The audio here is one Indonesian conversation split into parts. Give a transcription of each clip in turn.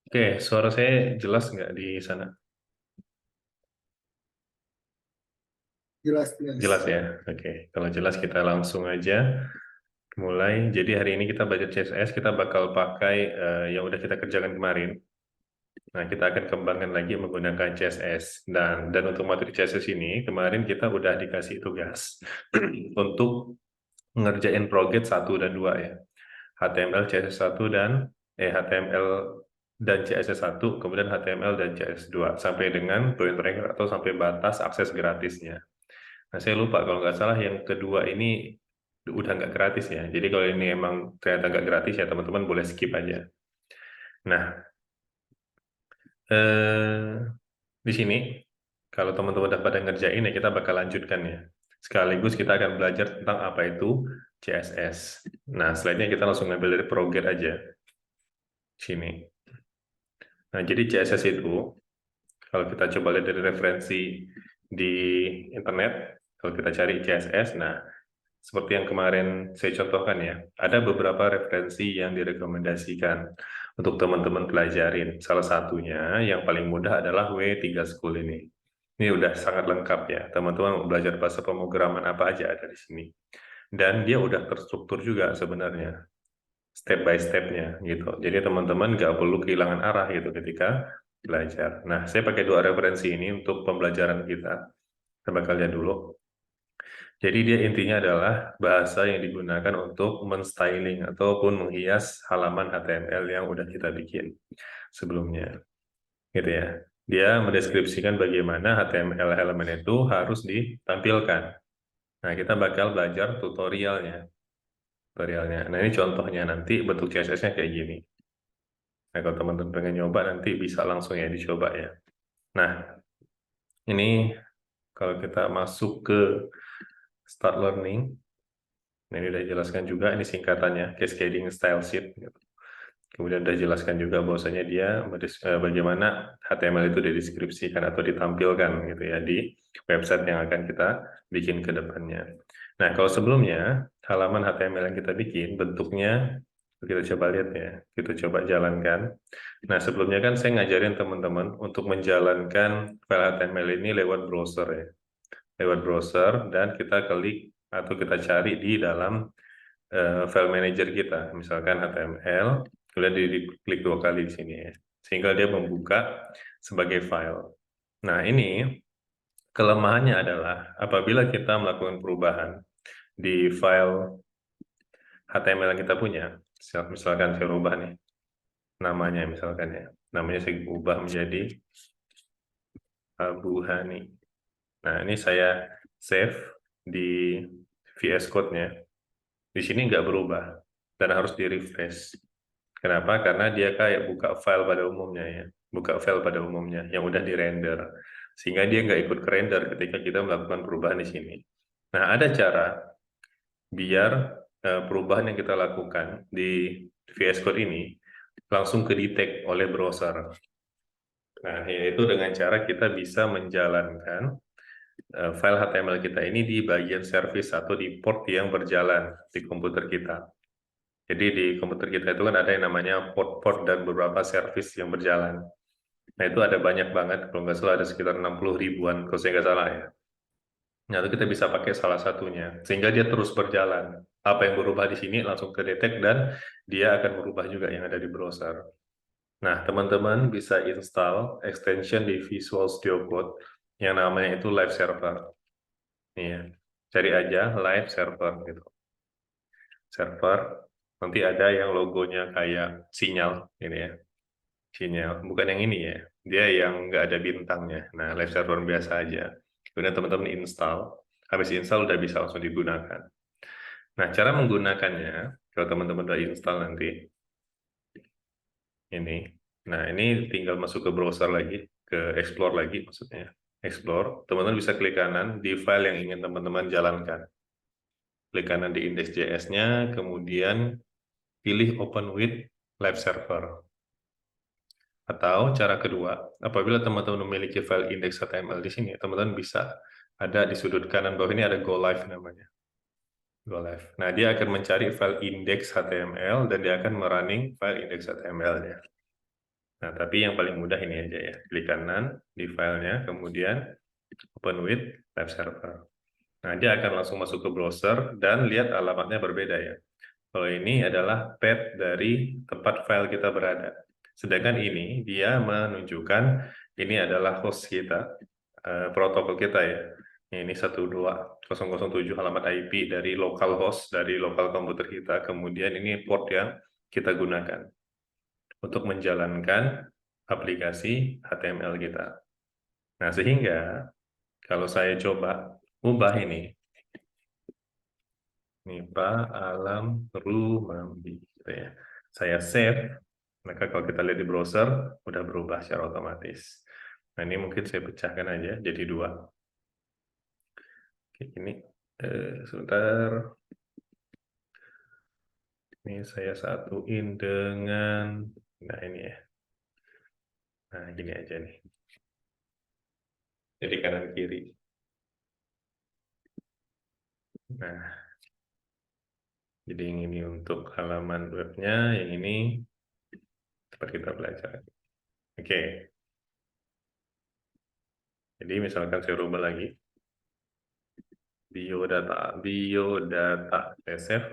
Oke, suara saya jelas nggak di sana? Jelas, Jelas jelas. ya? Oke, kalau jelas kita langsung aja mulai. Jadi hari ini kita belajar CSS, kita bakal pakai yang udah kita kerjakan kemarin. Nah, kita akan kembangkan lagi menggunakan CSS. Dan untuk materi CSS ini, kemarin kita udah dikasih tugas untuk ngerjain project 1 dan 2 ya. HTML, CSS1 HTML dan CSS1, kemudian HTML dan CSS2 sampai dengan point rank atau sampai batas akses gratisnya. Nah, saya lupa kalau nggak salah yang kedua ini udah nggak gratis ya. Jadi kalau ini emang ternyata nggak gratis ya teman-teman boleh skip aja. Nah, eh, di sini kalau teman-teman udah pada ngerjain ya kita bakal lanjutkan ya. Sekaligus kita akan belajar tentang apa itu CSS. Nah, slide-nya kita langsung ngambil dari Proget aja. Sini. Nah, jadi CSS itu kalau kita coba lihat dari referensi di internet, kalau kita cari CSS, nah seperti yang kemarin saya contohkan ya, ada beberapa referensi yang direkomendasikan untuk teman-teman pelajarin. Salah satunya yang paling mudah adalah W3 School ini. Ini udah sangat lengkap ya, teman-teman mau belajar bahasa pemrograman apa aja ada di sini. Dan dia udah terstruktur juga sebenarnya, step by step-nya gitu. Jadi teman-teman nggak perlu kehilangan arah gitu ketika belajar. Nah, saya pakai 2 referensi ini untuk pembelajaran kita. Kita bakal lihat dulu. Jadi dia intinya adalah bahasa yang digunakan untuk menstyling ataupun menghias halaman HTML yang udah kita bikin sebelumnya, gitu ya. Dia mendeskripsikan bagaimana HTML elemen itu harus ditampilkan. Nah, kita bakal belajar tutorialnya. Nah, ini contohnya nanti bentuk CSS-nya kayak gini. Nah, kalau teman-teman pengen nyoba nanti bisa langsung ya dicoba ya. Nah, ini kalau kita masuk ke Start Learning, nah ini udah jelaskan juga, ini singkatannya, Cascading Style Sheet. Gitu. Kemudian udah jelaskan juga bahwasanya dia bagaimana HTML itu dideskripsikan atau ditampilkan gitu ya di website yang akan kita bikin ke depannya. Nah, kalau sebelumnya halaman HTML yang kita bikin bentuknya kita coba lihat ya, kita coba jalankan. Nah, sebelumnya kan saya ngajarin teman-teman untuk menjalankan file HTML ini lewat browser ya. Lewat browser dan kita klik atau kita cari di dalam file manager kita, misalkan HTML, kemudian diklik 2 kali di sini ya, sehingga dia membuka sebagai file. Nah, ini kelemahannya adalah apabila kita melakukan perubahan di file HTML yang kita punya, misalkan saya ubah nih namanya misalkan ya, namanya saya ubah menjadi Abu Hani. Nah, ini saya save di VS Code-nya. Di sini nggak berubah dan harus di-refresh. Kenapa? Karena dia kayak buka file pada umumnya ya, buka file pada umumnya yang udah di-render, sehingga dia nggak ikut ke render ketika kita melakukan perubahan di sini. Nah, ada cara biar perubahan yang kita lakukan di VS Code ini langsung ke detect oleh browser. Nah, yaitu dengan cara kita bisa menjalankan file HTML kita ini di bagian service atau di port yang berjalan di komputer kita. Jadi di komputer kita itu kan ada yang namanya port-port dan beberapa service yang berjalan. Nah, itu ada banyak banget, kalau nggak salah ada sekitar 60 ribuan, kalau saya nggak salah ya. Nah, itu kita bisa pakai salah satunya, sehingga dia terus berjalan. Apa yang berubah di sini langsung terdetek dan dia akan merubah juga yang ada di browser. Nah, teman-teman bisa install extension di Visual Studio Code yang namanya itu Live Server. Nih ya, cari aja Live Server gitu. Server, nanti ada yang logonya kayak sinyal, ini ya. Sinyal, bukan yang ini ya. Dia yang nggak ada bintangnya. Nah, live server biasa aja. Kemudian teman-teman install. Habis install udah bisa langsung digunakan. Nah, cara menggunakannya, kalau teman-teman udah install nanti, ini. Nah, ini tinggal masuk ke browser lagi, ke explore lagi maksudnya. Explore, teman-teman bisa klik kanan di file yang ingin teman-teman jalankan. Klik kanan di index.js-nya, kemudian pilih open with live server. Atau cara kedua, apabila teman-teman memiliki file index HTML di sini, teman-teman bisa ada di sudut kanan bawah ini ada Go Live namanya. Go Live. Nah, dia akan mencari file index HTML dan dia akan merunning file index HTML-nya. Nah, tapi yang paling mudah ini aja ya. Klik kanan di filenya, kemudian open with web server. Nah, dia akan langsung masuk ke browser dan lihat alamatnya berbeda ya. Kalau ini adalah path dari tempat file kita berada. Sedangkan ini dia menunjukkan ini adalah host kita, protokol kita ya. Ini 120.007 alamat IP dari localhost, dari lokal komputer kita. Kemudian ini port yang kita gunakan untuk menjalankan aplikasi HTML kita. Nah, sehingga kalau saya coba ubah ini Pak Alam Rumambi, gitu ya. Saya save, maka kalau kita lihat di browser, udah berubah secara otomatis. Nah, ini mungkin saya pecahkan aja jadi 2. Oke, ini sebentar. Ini saya satuin dengan, nah ini ya. Nah, gini aja nih. Jadi kanan kiri. Nah, jadi yang ini untuk halaman webnya, yang ini tempat kita belajar. Oke. Jadi misalkan saya rubah lagi. biodata save.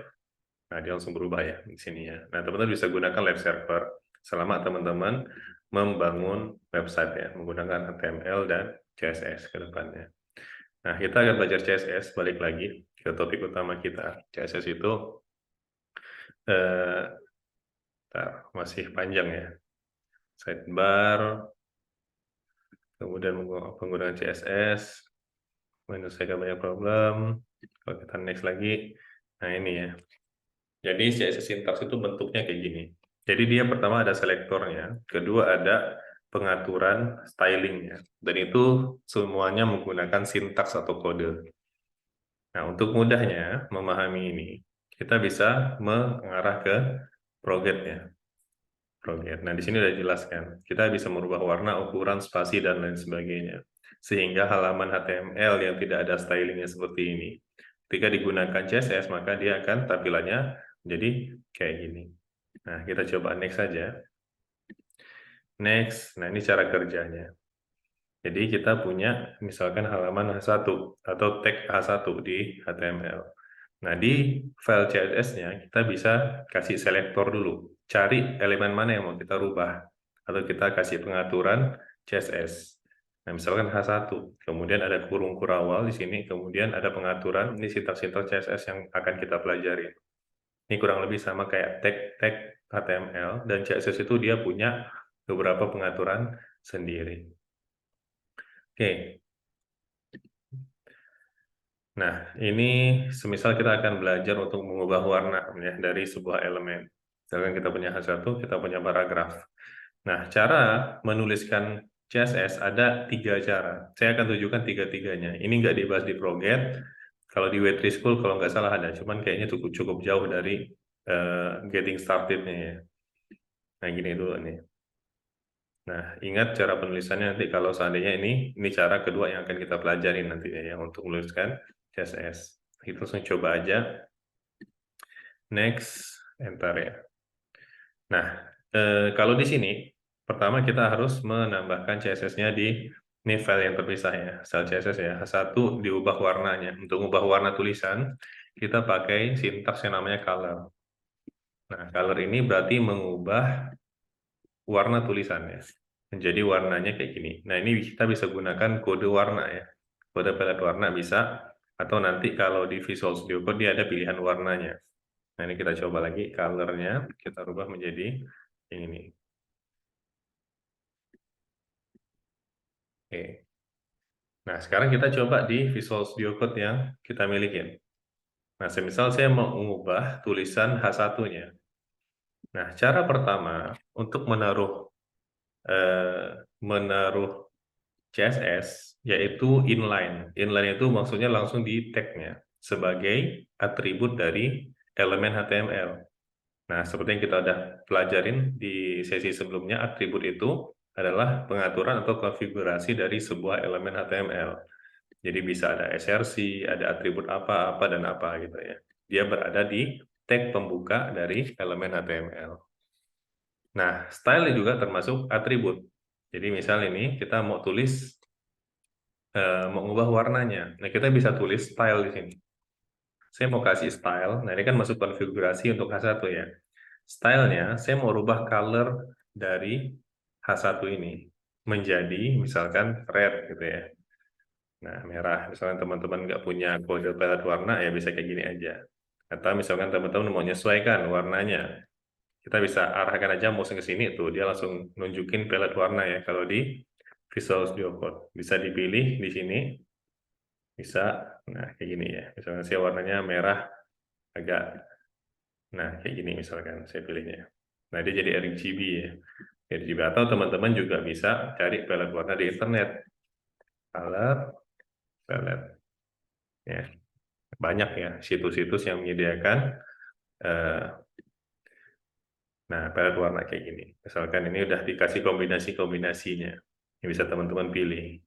Nah, dia langsung berubah ya di sini ya. Nah, teman-teman bisa gunakan live server selama teman-teman membangun website ya, menggunakan HTML dan CSS ke depannya. Nah, kita akan belajar CSS, balik lagi ke topik utama kita. CSS itu masih panjang ya. Sidebar, kemudian penggunaan CSS, menyelesaikan banyak problem. Kalau kita next lagi, nah ini ya. Jadi CSS syntax itu bentuknya kayak gini. Jadi dia pertama ada selektornya, kedua ada pengaturan stylingnya, dan itu semuanya menggunakan sintaks atau kode. Nah, untuk mudahnya memahami ini, kita bisa mengarah ke progetnya. Proget. Nah, di sini udah dijelaskan. Kita bisa merubah warna, ukuran, spasi, dan lain sebagainya. Sehingga halaman HTML yang tidak ada stylingnya seperti ini, ketika digunakan CSS, maka dia akan tampilannya jadi kayak gini. Nah, kita coba next saja. Next, nah ini cara kerjanya. Jadi kita punya misalkan halaman H1 atau tag H1 di HTML. Nah, di file CSS-nya kita bisa kasih selektor dulu. Cari elemen mana yang mau kita rubah. Atau kita kasih pengaturan CSS. Nah, misalkan H1, kemudian ada kurung kurawal di sini, kemudian ada pengaturan, ini sintaks-sintaks CSS yang akan kita pelajari. Ini kurang lebih sama kayak tag HTML, dan CSS itu dia punya beberapa pengaturan sendiri. Oke. Nah, ini semisal kita akan belajar untuk mengubah warna ya, dari sebuah elemen. Misalkan kita punya H1, kita punya paragraf. Nah, cara menuliskan CSS ada 3 cara. Saya akan tunjukkan 3-tiganya. Ini nggak dibahas di Proget. Kalau di Web3 School, kalau nggak salah ada. Cuman kayaknya cukup jauh dari getting started-nya ya. Nah, gini dulu nih. Nah, ingat cara penulisannya nanti kalau seandainya ini cara kedua yang akan kita pelajari nanti ya, untuk menuliskan CSS. Kita langsung coba aja. Next, enter ya. Nah, kalau di sini, pertama kita harus menambahkan CSS-nya di ini file yang terpisah ya, file CSS ya. H1 diubah warnanya. Untuk mengubah warna tulisan, kita pakai sintaks yang namanya color. Nah, color ini berarti mengubah warna tulisannya. Menjadi warnanya kayak gini. Nah, ini kita bisa gunakan kode warna ya. Kode pelet warna bisa, atau nanti kalau di Visual Studio Code dia ada pilihan warnanya. Nah, ini kita coba lagi, color-nya kita rubah menjadi yang ini. Oke. Nah, sekarang kita coba di Visual Studio Code yang kita miliki. Nah, semisal saya mau mengubah tulisan H1-nya. Nah, cara pertama untuk menaruh CSS yaitu inline. Inline itu maksudnya langsung di tag-nya sebagai atribut dari elemen HTML. Nah, seperti yang kita udah pelajarin di sesi sebelumnya, atribut itu adalah pengaturan atau konfigurasi dari sebuah elemen HTML. Jadi bisa ada src, ada atribut apa, dan apa gitu ya. Dia berada di tag pembuka dari elemen HTML. Nah, style juga termasuk atribut. Jadi misal ini kita mau tulis, mau ngubah warnanya. Nah, kita bisa tulis style di sini. Saya mau kasih style. Nah, ini kan masuk konfigurasi untuk H1 ya. Stylenya, saya mau rubah color dari H1 ini menjadi misalkan red gitu ya. Nah, merah. Misalkan teman-teman nggak punya kode palet warna, ya bisa kayak gini aja. Atau misalkan teman-teman mau menyesuaikan warnanya, kita bisa arahkan aja mouse ke sini tuh, dia langsung nunjukin palet warna ya. Kalau di Visual Studio Code, bisa dipilih di sini, bisa. Nah, kayak gini ya. Misalkan saya warnanya merah agak, nah kayak gini misalkan saya pilihnya. Nah, dia jadi RGB ya. RGB, atau teman-teman juga bisa cari palet warna di internet. Color palet. Ya, banyak ya situs-situs yang menyediakan nah palet warna kayak gini. Misalkan ini udah dikasih kombinasi-kombinasinya, yang bisa teman-teman pilih.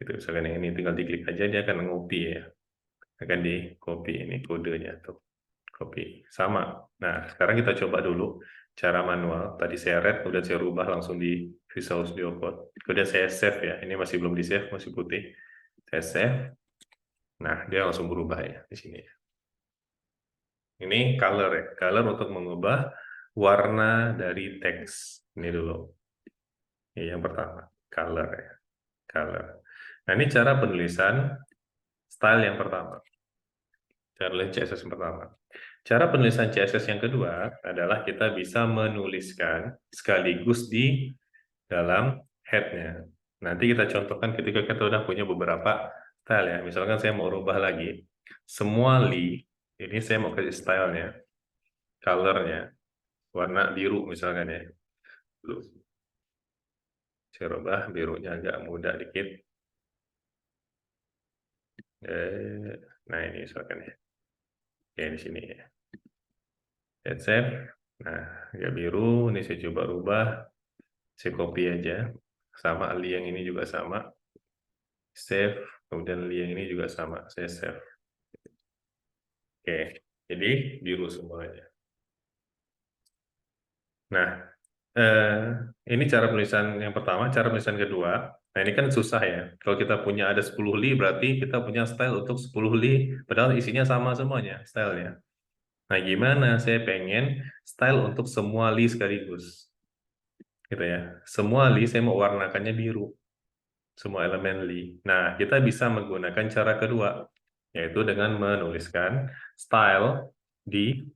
Gitu, misalkan yang ini tinggal diklik aja, dia akan ngopi ya, akan di copy ini kodenya tuh, copy sama. Nah, sekarang kita coba dulu cara manual. Tadi saya red, kemudian saya rubah langsung di Visual Studio Code, kemudian saya save ya. Ini masih belum di save, masih putih. Saya save. Nah, dia langsung berubah ya di sini. Ini color ya, color untuk mengubah warna dari teks. Ini dulu. Ini yang pertama, color ya, color. Nah, ini cara penulisan style yang pertama. Cara penulisan CSS yang pertama. Cara penulisan CSS yang kedua adalah kita bisa menuliskan sekaligus di dalam head-nya. Nanti kita contohkan ketika kita udah punya beberapa style ya. Misalkan saya mau rubah lagi. Semua ini saya mau kasih stylenya, color-nya, warna biru misalkan ya. Saya rubah birunya agak muda dikit. Nah ini misalkan ya. Oke, di sini ya. Hit save. Nah, agak biru. Ini saya coba rubah. Saya copy aja. Sama li yang ini juga sama. Save. Kemudian li yang ini juga sama. Saya save. Oke, jadi biru semuanya. Nah, ini cara penulisan yang pertama. Cara penulisan kedua. Nah, ini kan susah ya. Kalau kita punya ada 10 li, berarti kita punya style untuk 10 li. Padahal isinya sama semuanya, stylenya. Nah, gimana saya pengen style untuk semua li sekaligus? Gitu ya. Semua li saya mau warnakannya biru. Semua elemen li. Nah, kita bisa menggunakan cara kedua, yaitu dengan menuliskan style di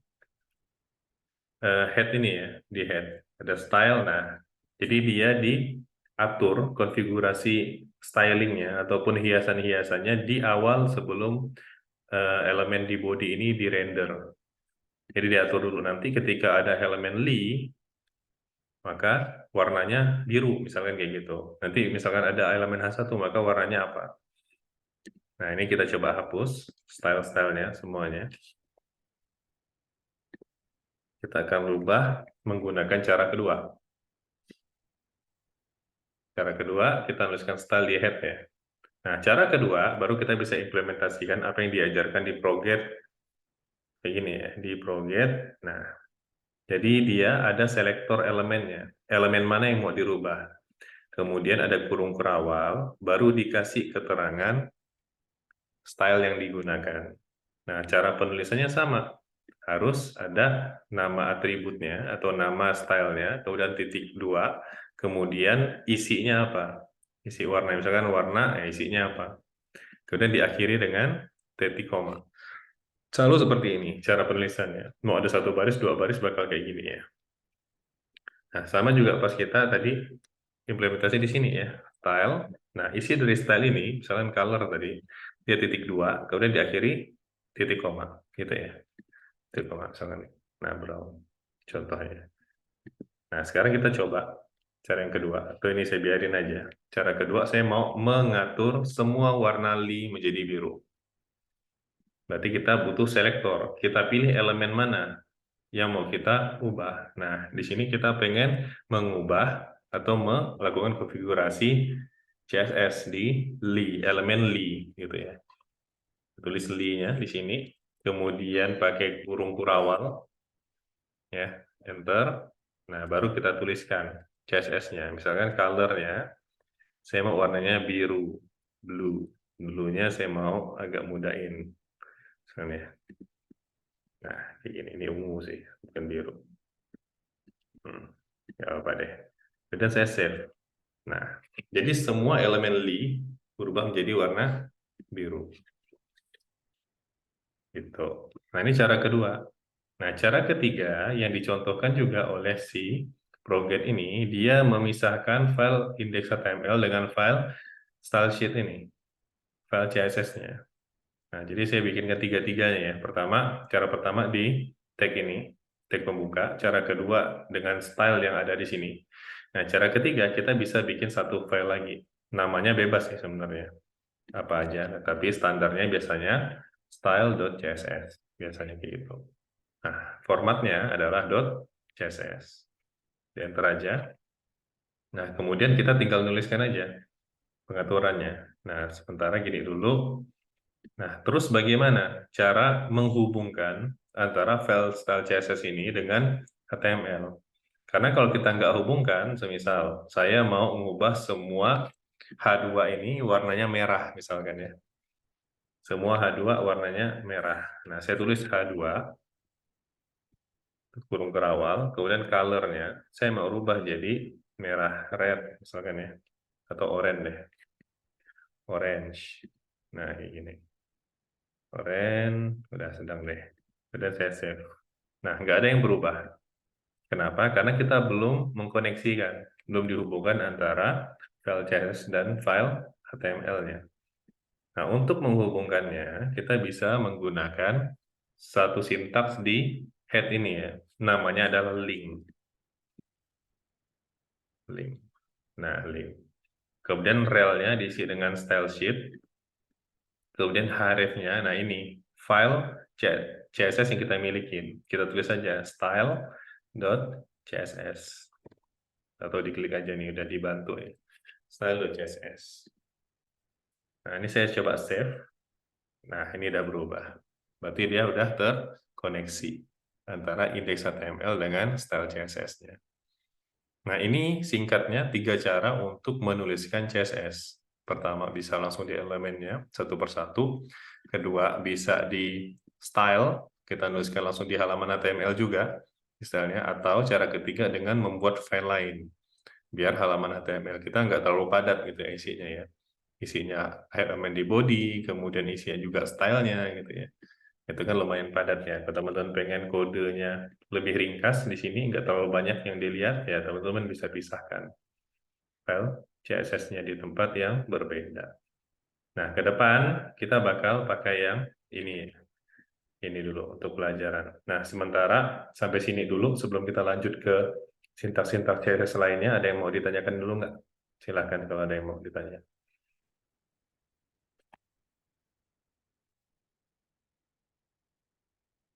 head ini ya, di head. Ada style, nah, jadi dia diatur konfigurasi stylingnya ataupun hiasan-hiasannya di awal sebelum elemen di body ini di render. Jadi diatur dulu, nanti ketika ada elemen li, maka warnanya biru, misalkan kayak gitu. Nanti misalkan ada elemen H1, maka warnanya apa? Nah, ini kita coba hapus style-stylenya semuanya. Kita akan rubah menggunakan cara kedua. Cara kedua, kita tuliskan style di head ya. Nah, cara kedua, baru kita bisa implementasikan apa yang diajarkan di Proget. Kayak gini ya, di Proget. Nah, jadi dia ada selektor elemennya. Elemen mana yang mau dirubah. Kemudian ada kurung kerawal, baru dikasih keterangan style yang digunakan. Nah, cara penulisannya sama. Harus ada nama atributnya atau nama stylenya, kemudian titik dua, kemudian isinya apa? Isi warna, misalkan warna, ya isinya apa? Kemudian diakhiri dengan titik koma. Selalu seperti ini cara penulisannya. Mau ada satu baris, dua baris, bakal kayak gini ya. Nah, sama juga pas kita tadi implementasi di sini ya, style. Nah, isi dari style ini, misalkan color tadi, dia titik dua, kemudian diakhiri titik koma, gitu ya. Titik koma, misalkan. Nah, brown, contohnya. Nah, sekarang kita coba cara yang kedua. Atau ini saya biarin aja. Cara kedua, saya mau mengatur semua warna li menjadi biru. Berarti kita butuh selektor. Kita pilih elemen mana yang mau kita ubah. Nah, di sini kita pengen mengubah atau melakukan konfigurasi CSS di li, elemen li, gitu ya. Tulis li-nya di sini, kemudian pakai kurung kurawal, ya, enter. Nah, baru kita tuliskan CSS-nya. Misalkan color-nya, saya mau warnanya biru, blue. Blue-nya saya mau agak mudain. Misalnya, nah, kayak gini. Ini ungu sih, bukan biru. Ya apa deh. Kemudian saya save. Nah, jadi semua elemen li berubah menjadi warna biru. Gitu. Nah, ini cara kedua. Nah, cara ketiga yang dicontohkan juga oleh si ProGet ini, dia memisahkan file index.html dengan file stylesheet ini, file CSS-nya. Nah, jadi saya bikin ketiga-tiganya ya. Cara pertama di tag ini, tag pembuka. Cara kedua dengan style yang ada di sini. Nah, cara ketiga kita bisa bikin satu file lagi. Namanya bebas sih sebenarnya. Apa aja, tapi standarnya biasanya style.css. Biasanya kayak gitu. Nah, formatnya adalah .css. Di enter aja. Nah, kemudian kita tinggal nuliskan aja pengaturannya. Nah, sementara gini dulu. Nah, terus bagaimana cara menghubungkan antara file style CSS ini dengan HTML? Karena kalau kita nggak hubungkan, semisal saya mau mengubah semua H2 ini warnanya merah, misalkan ya. Semua H2 warnanya merah. Nah, saya tulis H2, kurung kerawal, kemudian color-nya, saya mau rubah jadi merah, red, misalkan ya. Atau orange deh. Orange. Nah, kayak gini. Orange, udah sedang deh. Udah saya save. Nah, nggak ada yang berubah. Kenapa? Karena kita belum mengkoneksikan, belum dihubungkan antara file CSS dan file HTML-nya. Nah, untuk menghubungkannya, kita bisa menggunakan satu sintaks di head ini ya. Namanya adalah link. Link. Nah, link. Kemudian relnya diisi dengan style sheet. Kemudian href-nya, nah ini file CSS yang kita miliki. Kita tulis saja style.css. Atau diklik aja nih, udah dibantu ya. Style.css. Nah, ini saya coba save. Nah, ini udah berubah. Berarti dia udah terkoneksi antara index HTML dengan style CSS-nya. Nah, ini singkatnya 3 cara untuk menuliskan CSS. Pertama, bisa langsung di elemennya, satu persatu. Kedua, bisa di style, kita nuliskan langsung di halaman HTML juga, misalnya. Atau cara ketiga dengan membuat file lain. Biar halaman HTML kita nggak terlalu padat gitu ya isinya ya. Isinya elemen di body, kemudian isinya juga stylenya gitu ya. Itu kan lumayan padat ya. Kalau teman-teman pengen kodenya lebih ringkas di sini, nggak terlalu banyak yang dilihat, ya teman-teman bisa pisahkan file CSS-nya di tempat yang berbeda. Nah, ke depan kita bakal pakai yang ini. Ini dulu untuk pelajaran. Nah, sementara sampai sini dulu sebelum kita lanjut ke sintaks-sintaks CSS lainnya, ada yang mau ditanyakan dulu nggak? Silahkan kalau ada yang mau ditanya.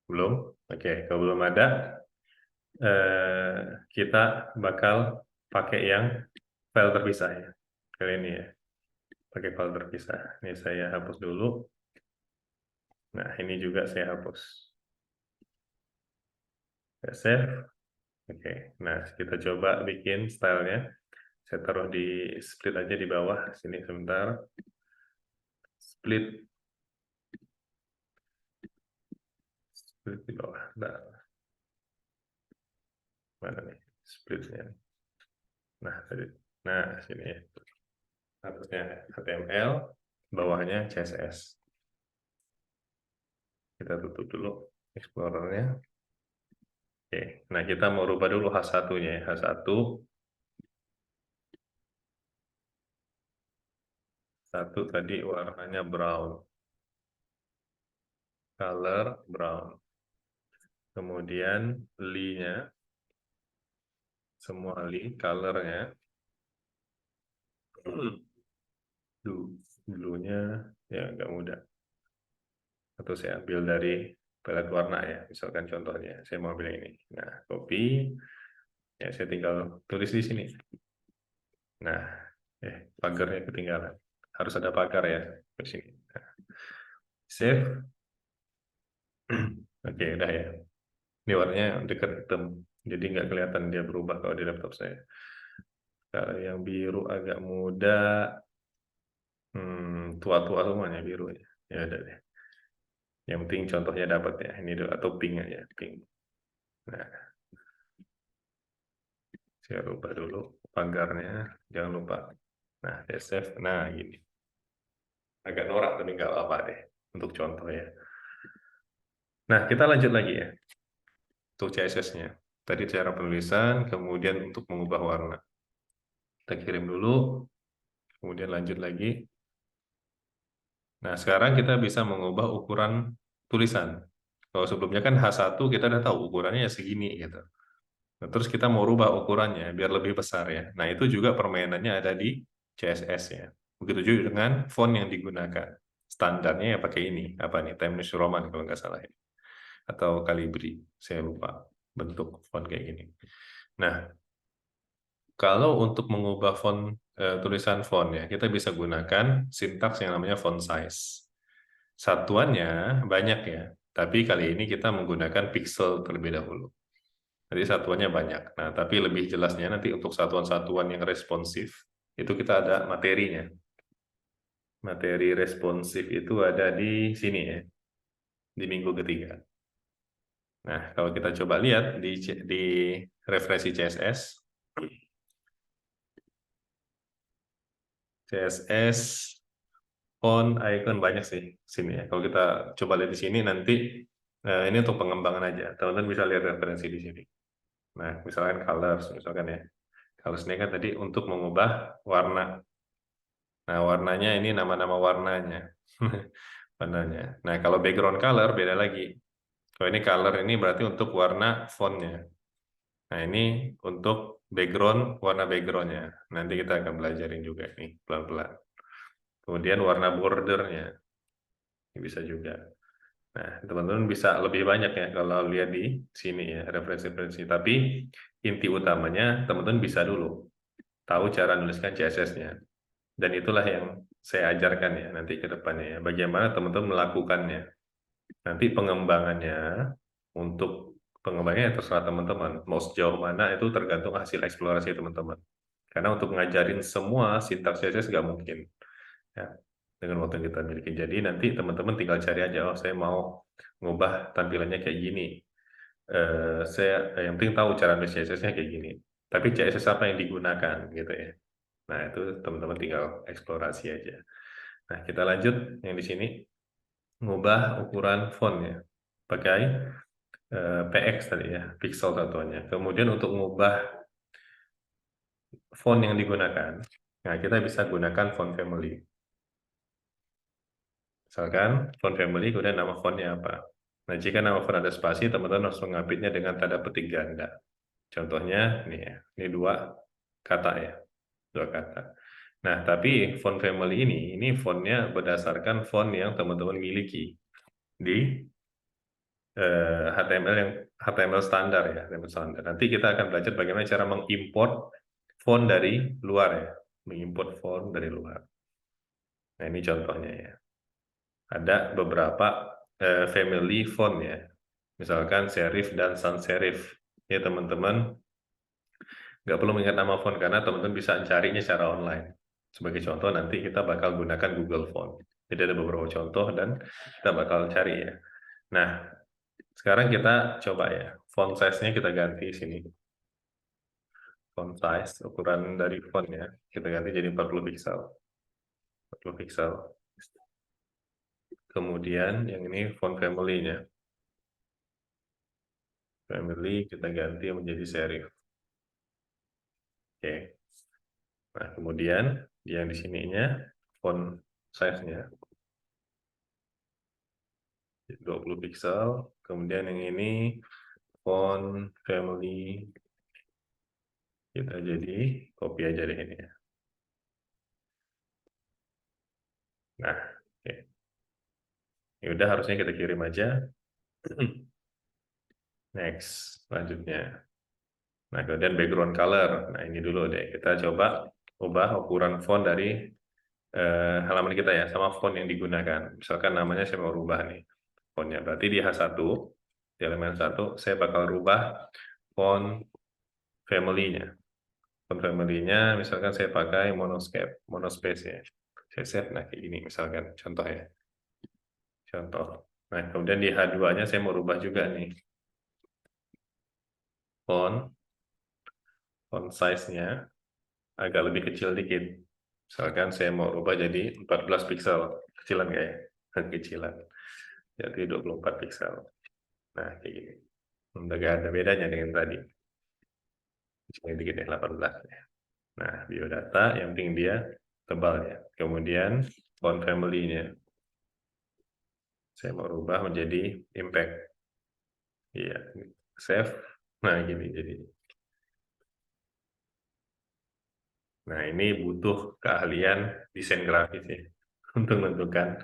Belum? Oke, kalau belum ada, kita bakal pakai yang file terpisah ya. Kali ini ya, pakai file terpisah. Ini saya hapus dulu. Nah, ini juga saya hapus. Saya save. Oke, nah kita coba bikin stylenya. Saya taruh di split aja di bawah. Sini sebentar. Split. Split di bawah. Nah, mana nih splitnya? Nah, tadi. Nah, sini ya. Atasnya HTML, bawahnya CSS. Kita tutup dulu Explorer-nya. Oke, nah kita mau rubah dulu H1-nya ya. H1 satu tadi warnanya brown. Color brown. Kemudian li-nya, semua li, color-nya. Blue-nya ya agak mudah. Atau saya ambil dari palet warna ya. Misalkan contohnya, saya mau ambil ini. Nah, copy. Ya, saya tinggal tulis di sini. Nah, pagarnya ketinggalan. Harus ada pagar ya di sini. Nah, save. Oke, udah ya. Ini warnanya dekat hitam. Jadi nggak kelihatan dia berubah kalau di laptop saya. Kalau yang biru agak muda, tua-tua semuanya biru ya. Ya udah deh. Yang penting contohnya dapat ya. Ini dulu atau pink aja, pink. Nah, saya rubah dulu pagarnya, jangan lupa. Nah, saya save. Nah, gini. Agak norak tapi nggak apa-apa deh untuk contoh ya. Nah, kita lanjut lagi ya. Untuk CSS-nya. Tadi cara penulisan, kemudian untuk mengubah warna. Kita kirim dulu, kemudian lanjut lagi. Nah, sekarang kita bisa mengubah ukuran tulisan. Kalau sebelumnya kan H1 kita udah tahu ukurannya ya segini gitu. Nah, terus kita mau rubah ukurannya biar lebih besar ya. Nah, itu juga permainannya ada di CSS ya. Begitu juga dengan font yang digunakan. Standarnya ya pakai ini. Apa nih? Times New Roman kalau nggak salah ya. Atau Calibri. Saya lupa bentuk font kayak gini. Nah, kalau untuk mengubah font tulisan font ya, kita bisa gunakan sintaks yang namanya font size. Satuannya banyak ya, tapi kali ini kita menggunakan pixel terlebih dahulu. Jadi satuannya banyak. Nah, tapi lebih jelasnya nanti untuk satuan-satuan yang responsif, itu kita ada materinya. Materi responsif itu ada di sini ya, di minggu ketiga. Nah, kalau kita coba lihat di referensi CSS font icon banyak sih sini ya. Kalau kita coba lihat di sini nanti ini untuk pengembangan aja. Teman-teman bisa lihat referensi di sini. Nah, misalkan colors misalkan ya. Colors ini kan tadi untuk mengubah warna. Nah, warnanya ini nama-nama warnanya. Warnanya. Nah, kalau background color beda lagi. Kalau ini color ini berarti untuk warna fontnya. Nah, ini untuk background, warna backgroundnya. Nanti kita akan belajarin juga nih, pelan-pelan. Kemudian warna bordernya. Ini bisa juga. Nah, teman-teman bisa lebih banyak ya kalau lihat di sini ya, referensi-referensi. Tapi inti utamanya teman-teman bisa dulu tahu cara nuliskan CSS-nya. Dan itulah yang saya ajarkan ya nanti ke depannya ya. Bagaimana teman-teman melakukannya. Nanti pengembangannya untuk pengembangannya terserah teman-teman. Mau sejauh mana itu tergantung hasil eksplorasi teman-teman. Karena untuk ngajarin semua sintaks CSS nggak mungkin. Ya, dengan waktu yang kita miliki. Jadi nanti teman-teman tinggal cari aja, oh saya mau ngubah tampilannya kayak gini. Saya yang penting tahu cara nulis CSS-nya kayak gini. Tapi CSS apa yang digunakan gitu ya. Nah, itu teman-teman tinggal eksplorasi aja. Nah, kita lanjut yang di sini ngubah ukuran font ya. Pakai PX tadi ya, pixel satuannya. Kemudian untuk ngubah font yang digunakan, nah kita bisa gunakan font family. Misalkan font family, kemudian nama fontnya apa. Nah, jika nama font ada spasi, teman-teman harus mengapitnya dengan tanda petik ganda. Contohnya, nih ya, ini dua kata ya, dua kata. Nah, tapi font family ini fontnya berdasarkan font yang teman-teman miliki di HTML standar ya, HTML standar. Nanti kita akan belajar bagaimana cara mengimport font dari luar ya, mengimport font dari luar. Nah, ini contohnya ya. Ada beberapa family font ya. Misalkan serif dan sans serif. Ya teman-teman, nggak perlu mengingat nama font karena teman-teman bisa carinya secara online. Sebagai contoh nanti kita bakal gunakan Google Font. Jadi ada beberapa contoh dan kita bakal cari ya. Nah, sekarang kita coba ya. Font size-nya kita ganti sini. Font size, ukuran dari fontnya, kita ganti jadi 40 pixel. 40 pixel. Kemudian yang ini font family-nya. Family kita ganti menjadi serif. Oke. Nah, kemudian yang di sininya font size-nya 20 pixel. Kemudian yang ini font family kita jadi copy aja deh ini ya. Nah, oke. Ya udah harusnya kita kirim aja. Next, selanjutnya. Nah, kemudian background color. Nah, ini dulu deh. Kita coba ubah ukuran font dari halaman kita ya, sama font yang digunakan. Misalkan namanya saya mau rubah nih fontnya. Berarti di H1, di elemen 1, saya bakal rubah font family-nya. Font family-nya misalkan saya pakai monospace ya. Saya save, nah kayak gini misalkan, contoh ya. Contoh. Nah, kemudian di H2-nya saya mau rubah juga nih. Font size-nya agak lebih kecil dikit. Misalkan saya mau rubah jadi 14 pixel. Kecilan nggak ya? Kecilan. Jadi 24 pixel. Nah, kayak gini. Udah nggak ada bedanya dengan tadi. Kecilin dikit ya, 18 ya. Nah, biodata yang penting dia tebal ya. Kemudian font family-nya saya mau rubah menjadi impact. Iya, save. Nah, gini jadi. Nah, ini butuh keahlian desain grafis ya untuk menentukan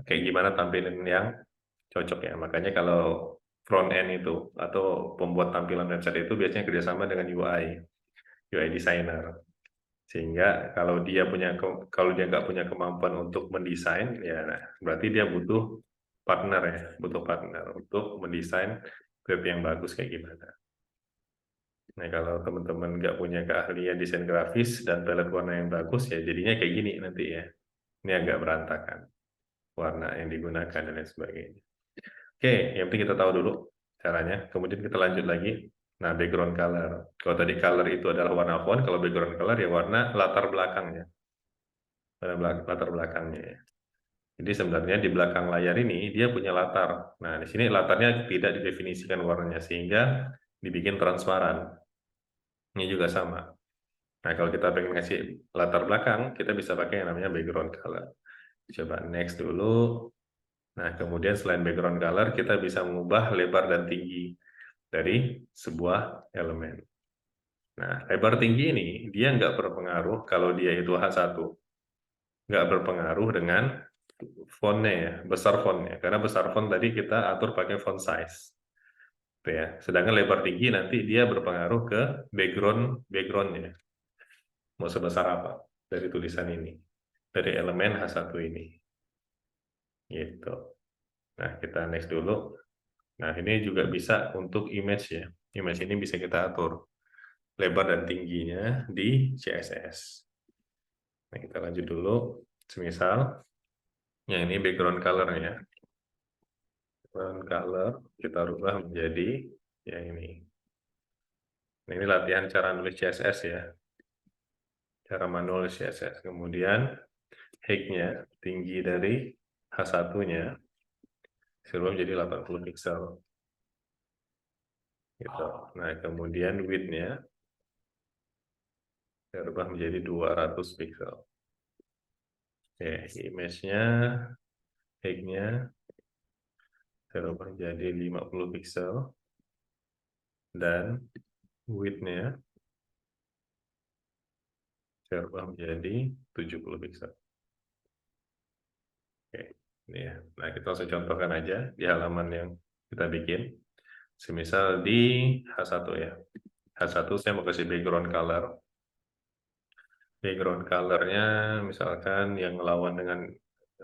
kayak gimana tampilan yang cocok ya. Makanya kalau front end itu atau pembuat tampilan website itu biasanya kerjasama dengan UI designer. Sehingga kalau dia nggak punya kemampuan untuk mendesain, ya nah, berarti dia butuh partner ya, butuh partner untuk mendesain web yang bagus kayak gimana. Nah, kalau teman-teman nggak punya keahlian desain grafis dan palette warna yang bagus, ya jadinya kayak gini nanti ya. Ini agak berantakan warna yang digunakan dan lain sebagainya. Oke, yang penting kita tahu dulu caranya. Kemudian kita lanjut lagi. Nah, background color. Kalau tadi color itu adalah warna font, kalau background color ya warna latar belakangnya. Latar belakangnya ya. Jadi sebenarnya di belakang layar ini dia punya latar. Nah, di sini latarnya tidak didefinisikan warnanya sehingga dibikin transparan. Ini juga sama. Nah, kalau kita pengen ngasih latar belakang, kita bisa pakai yang namanya background color. Coba next dulu. Nah, kemudian selain background color, kita bisa mengubah lebar dan tinggi dari sebuah elemen. Nah, lebar tinggi ini dia nggak berpengaruh kalau dia itu H1. Nggak berpengaruh dengan fontnya ya, besar fontnya. Karena besar font tadi kita atur pakai font size. Gitu ya. Sedangkan lebar tinggi nanti dia berpengaruh ke backgroundnya. Mau sebesar apa dari tulisan ini. Dari elemen H1 ini. Gitu. Nah, kita next dulu. Nah, ini juga bisa untuk image ya. Image ini bisa kita atur lebar dan tingginya di CSS. Nah, kita lanjut dulu. Semisal, yang ini background color-nya. Background color kita rubah menjadi yang ini. Nah, ini latihan cara nulis CSS ya. Cara manual CSS. Kemudian, height-nya, tinggi dari H1-nya, suruh jadi 80 pixel. Gitu. Nah, kemudian width-nya, saya rubah menjadi 200 pixel. Oke, image-nya, height-nya, saya rubah menjadi 50 pixel. Dan width-nya, saya rubah menjadi 70 pixel. Oke, ini ya. Nah, kita langsung contohkan aja di halaman yang kita bikin. Semisal di H1 ya. H1 saya mau kasih background color. Background color-nya misalkan yang ngelawan dengan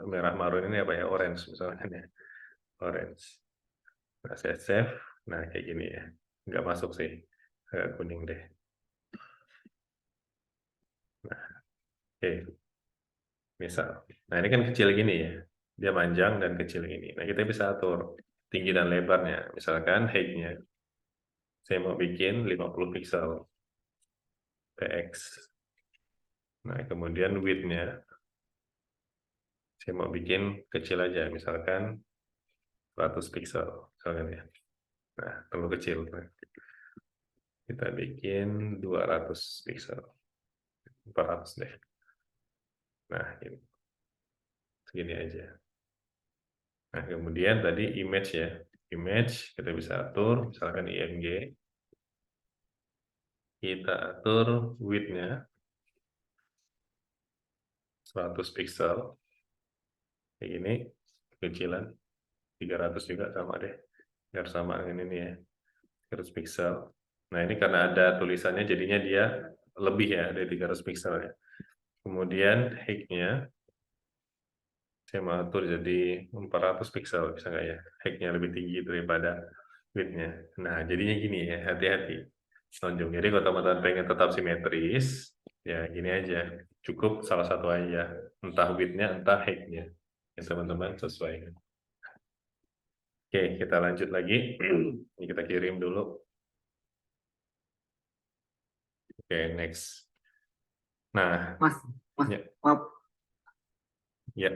merah marun ini apa ya? Orange misalkan ya. Orange. Nah, saya save. Nah, kayak gini ya. Nggak masuk sih. Agak kuning deh. Nah, oke. Misal. Nah, ini kan kecil gini ya. Dia panjang dan kecil gini. Nah, kita bisa atur tinggi dan lebarnya. Misalkan height-nya. Saya mau bikin 50 pixel. PX. Nah, kemudian width-nya. Saya mau bikin kecil aja. Misalkan 100 pixel. Misalkan ya. Nah, terlalu kecil. Kita bikin 200 pixel. 400 deh. Nah, ini. Segini aja. Nah, kemudian tadi image ya. Image kita bisa atur, misalkan IMG. Kita atur width-nya 100 pixel. Kayak gini, kecilan. 300 juga sama deh. Biar sama dengan ini ya. 300 pixel. Nah, ini karena ada tulisannya jadinya dia lebih ya dari 300 pixel ya. Kemudian height-nya saya mau atur jadi 400 pixel, bisa nggak ya? Height-nya lebih tinggi daripada width-nya. Nah, jadinya gini ya, hati-hati. Lonjong. Jadi kalau teman-teman pengen tetap simetris, ya gini aja. Cukup salah satu aja. Entah width-nya, entah height-nya. Ya, teman-teman sesuaikan. Oke, kita lanjut lagi. Ini kita kirim dulu. Oke, next. Nah, Mas, ya, maaf. ya.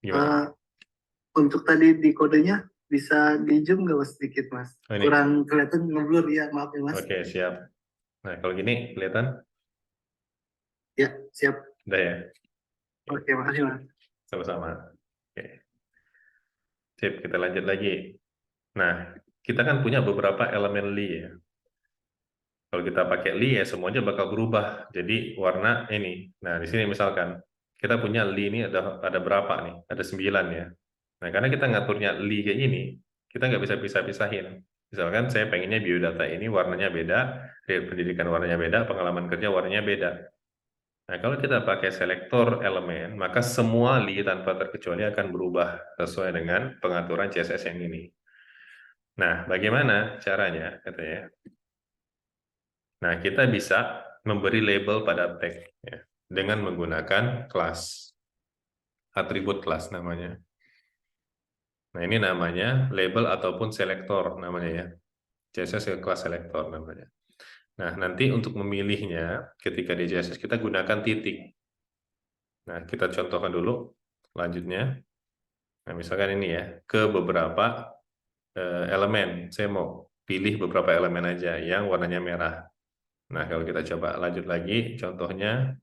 Gimana? Untuk tadi di kodenya bisa di zoom nggak mas sedikit mas? Oh, ini. Kurang kelihatan ngeblur ya, maaf ya mas. Oke, siap. Nah, kalau gini kelihatan? Ya, siap. Udah ya? Oke, makasih mas. Sama-sama. Oke. Sip, kita lanjut lagi. Nah, kita kan punya beberapa elemen Li ya. Kalau kita pakai Li ya semuanya bakal berubah. Jadi warna ini. Nah, di sini misalkan kita punya Li ini ada berapa nih? Ada 9 ya. Nah, karena kita ngaturnya Li kayak ini, kita nggak bisa pisah-pisahin. Misalkan saya pengennya biodata ini warnanya beda, pendidikan warnanya beda, pengalaman kerja warnanya beda. Nah, kalau kita pakai selektor elemen, maka semua Li tanpa terkecuali akan berubah sesuai dengan pengaturan CSS yang ini. Nah, bagaimana caranya? Katanya. Nah, kita bisa memberi label pada tag ya, dengan menggunakan kelas, atribut kelas namanya. Nah, ini namanya label ataupun selektor namanya ya. CSS kelas selektor namanya. Nah, nanti untuk memilihnya ketika di CSS kita gunakan titik. Nah, kita contohkan dulu lanjutnya. Nah, misalkan ini ya, ke beberapa elemen. Saya mau pilih beberapa elemen aja yang warnanya merah. Nah, kalau kita coba lanjut lagi, contohnya,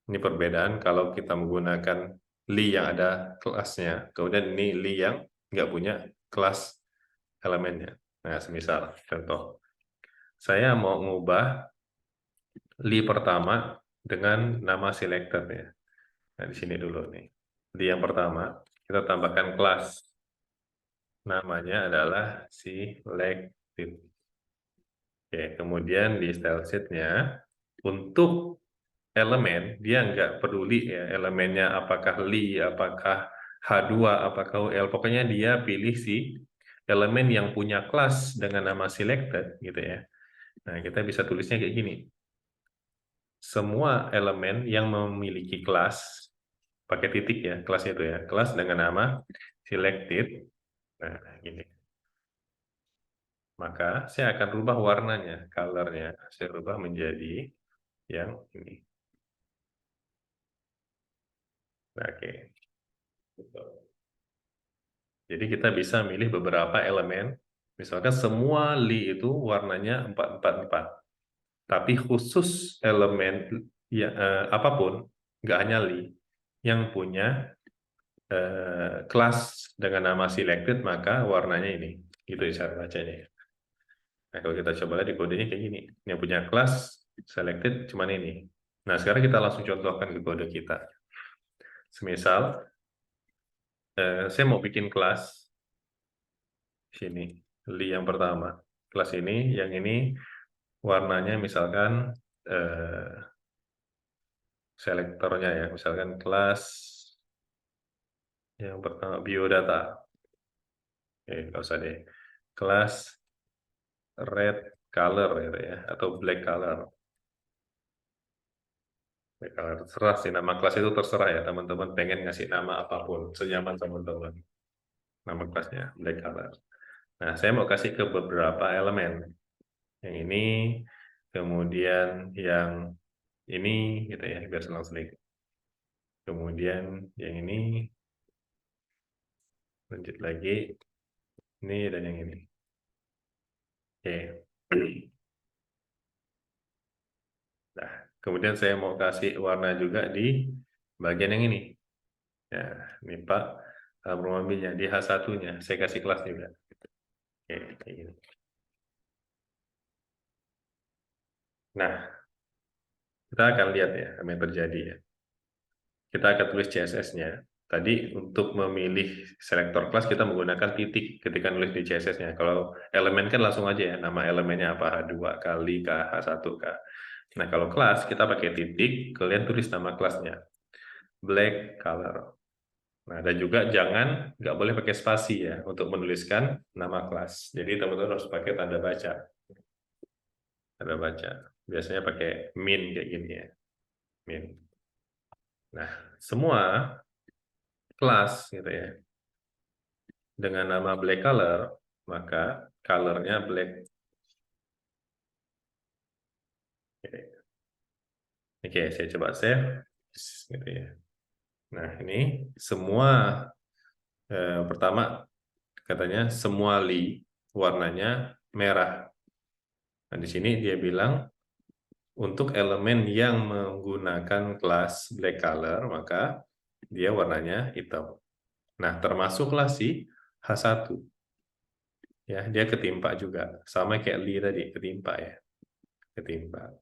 ini perbedaan kalau kita menggunakan Li yang ada kelasnya, kemudian ini Li yang nggak punya kelas elemennya. Nah, semisal contoh, saya mau ngubah Li pertama dengan nama selected ya. Nah, di sini dulu nih. Li yang pertama, kita tambahkan kelas. Namanya adalah selected. Oke, kemudian di style sheet-nya, untuk elemen, dia nggak peduli ya elemennya apakah Li, apakah H2, apakah UL, pokoknya dia pilih si elemen yang punya kelas dengan nama selected gitu ya. Nah, kita bisa tulisnya kayak gini. Semua elemen yang memiliki kelas, pakai titik ya, kelasnya itu ya, kelas dengan nama selected. Nah, gini. Maka saya akan rubah warnanya, colornya. Saya rubah menjadi yang ini. Nah, oke. Jadi kita bisa milih beberapa elemen. Misalkan semua Li itu warnanya 444. Tapi khusus elemen ya, apapun, nggak hanya Li, yang punya kelas dengan nama selected, maka warnanya ini. Gitu cara bacanya. Nah, kalau kita coba lihat di kodenya kayak gini. Yang punya kelas selected cuman ini. Nah, sekarang kita langsung contohkan ke kode kita. Semisal, saya mau bikin kelas sini, Li yang pertama. Kelas ini, yang ini warnanya misalkan selektornya ya, misalkan kelas yang pertama biodata. Nggak usah deh. Kelas red color gitu ya, atau black color. Black color terserah sih, nama kelas itu terserah ya, teman-teman pengen ngasih nama apapun, senyaman teman-teman. Nama kelasnya black color. Nah, saya mau kasih ke beberapa elemen. Yang ini, kemudian yang ini gitu ya, biar senang-senang. Kemudian yang ini, lanjut lagi, ini dan yang ini. Oke. Nah, kemudian saya mau kasih warna juga di bagian yang ini. Ya, ini Pak mobilnya di H1-nya. Saya kasih kelas juga. Oke, kayak gini. Nah, kita akan lihat ya apa yang terjadi ya. Kita akan tulis CSS-nya. Tadi untuk memilih selektor kelas kita menggunakan titik ketika nulis di CSS-nya. Kalau elemen kan langsung aja ya, nama elemennya apa, H2 kali K, H1 K. Nah, kalau kelas kita pakai titik, kalian tulis nama kelasnya. Black color. Nah, dan juga nggak boleh pakai spasi ya untuk menuliskan nama kelas. Jadi teman-teman harus pakai tanda baca. Tanda baca. Biasanya pakai min kayak gini ya. Min. Nah, semua kelas gitu ya dengan nama black color, maka colornya black. Oke, saya coba save. Gitu ya. Nah, ini semua pertama katanya semua warnanya merah. Nah, di sini dia bilang untuk elemen yang menggunakan kelas black color, maka dia warnanya hitam. Nah, termasuklah si H1. Ya, dia ketimpa juga. Sama kayak Li tadi, ketimpa ya. Ketimpa.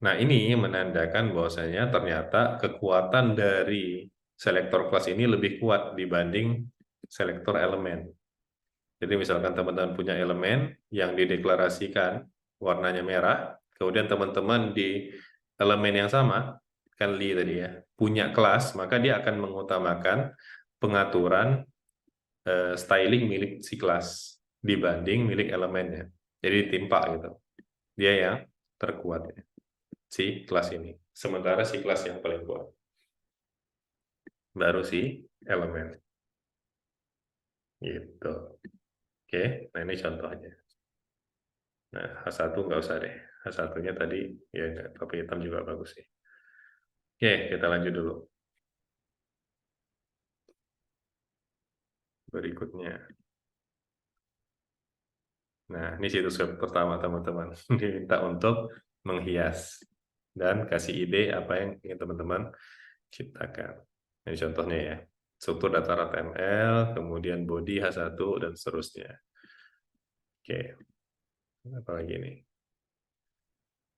Nah, ini menandakan bahwasanya ternyata kekuatan dari selektor kelas ini lebih kuat dibanding selektor elemen. Jadi misalkan teman-teman punya elemen yang dideklarasikan warnanya merah, kemudian teman-teman di elemen yang sama, kan Li tadi ya, punya kelas, maka dia akan mengutamakan pengaturan styling milik si kelas dibanding milik elemennya. Jadi timpa gitu. Dia yang terkuat ya, si kelas ini. Sementara si kelas yang paling kuat. Baru si elemen. Gitu. Oke, nah ini contohnya. Nah, H1 nggak usah deh. H1-nya tadi, ya tapi hitam juga bagus sih. Oke, kita lanjut dulu. Berikutnya. Nah, ini situs web pertama teman-teman. Diminta untuk menghias. Dan kasih ide apa yang ingin teman-teman ciptakan. Ini contohnya ya. Struktur data HTML, kemudian body H1, dan seterusnya. Oke, apa lagi nih?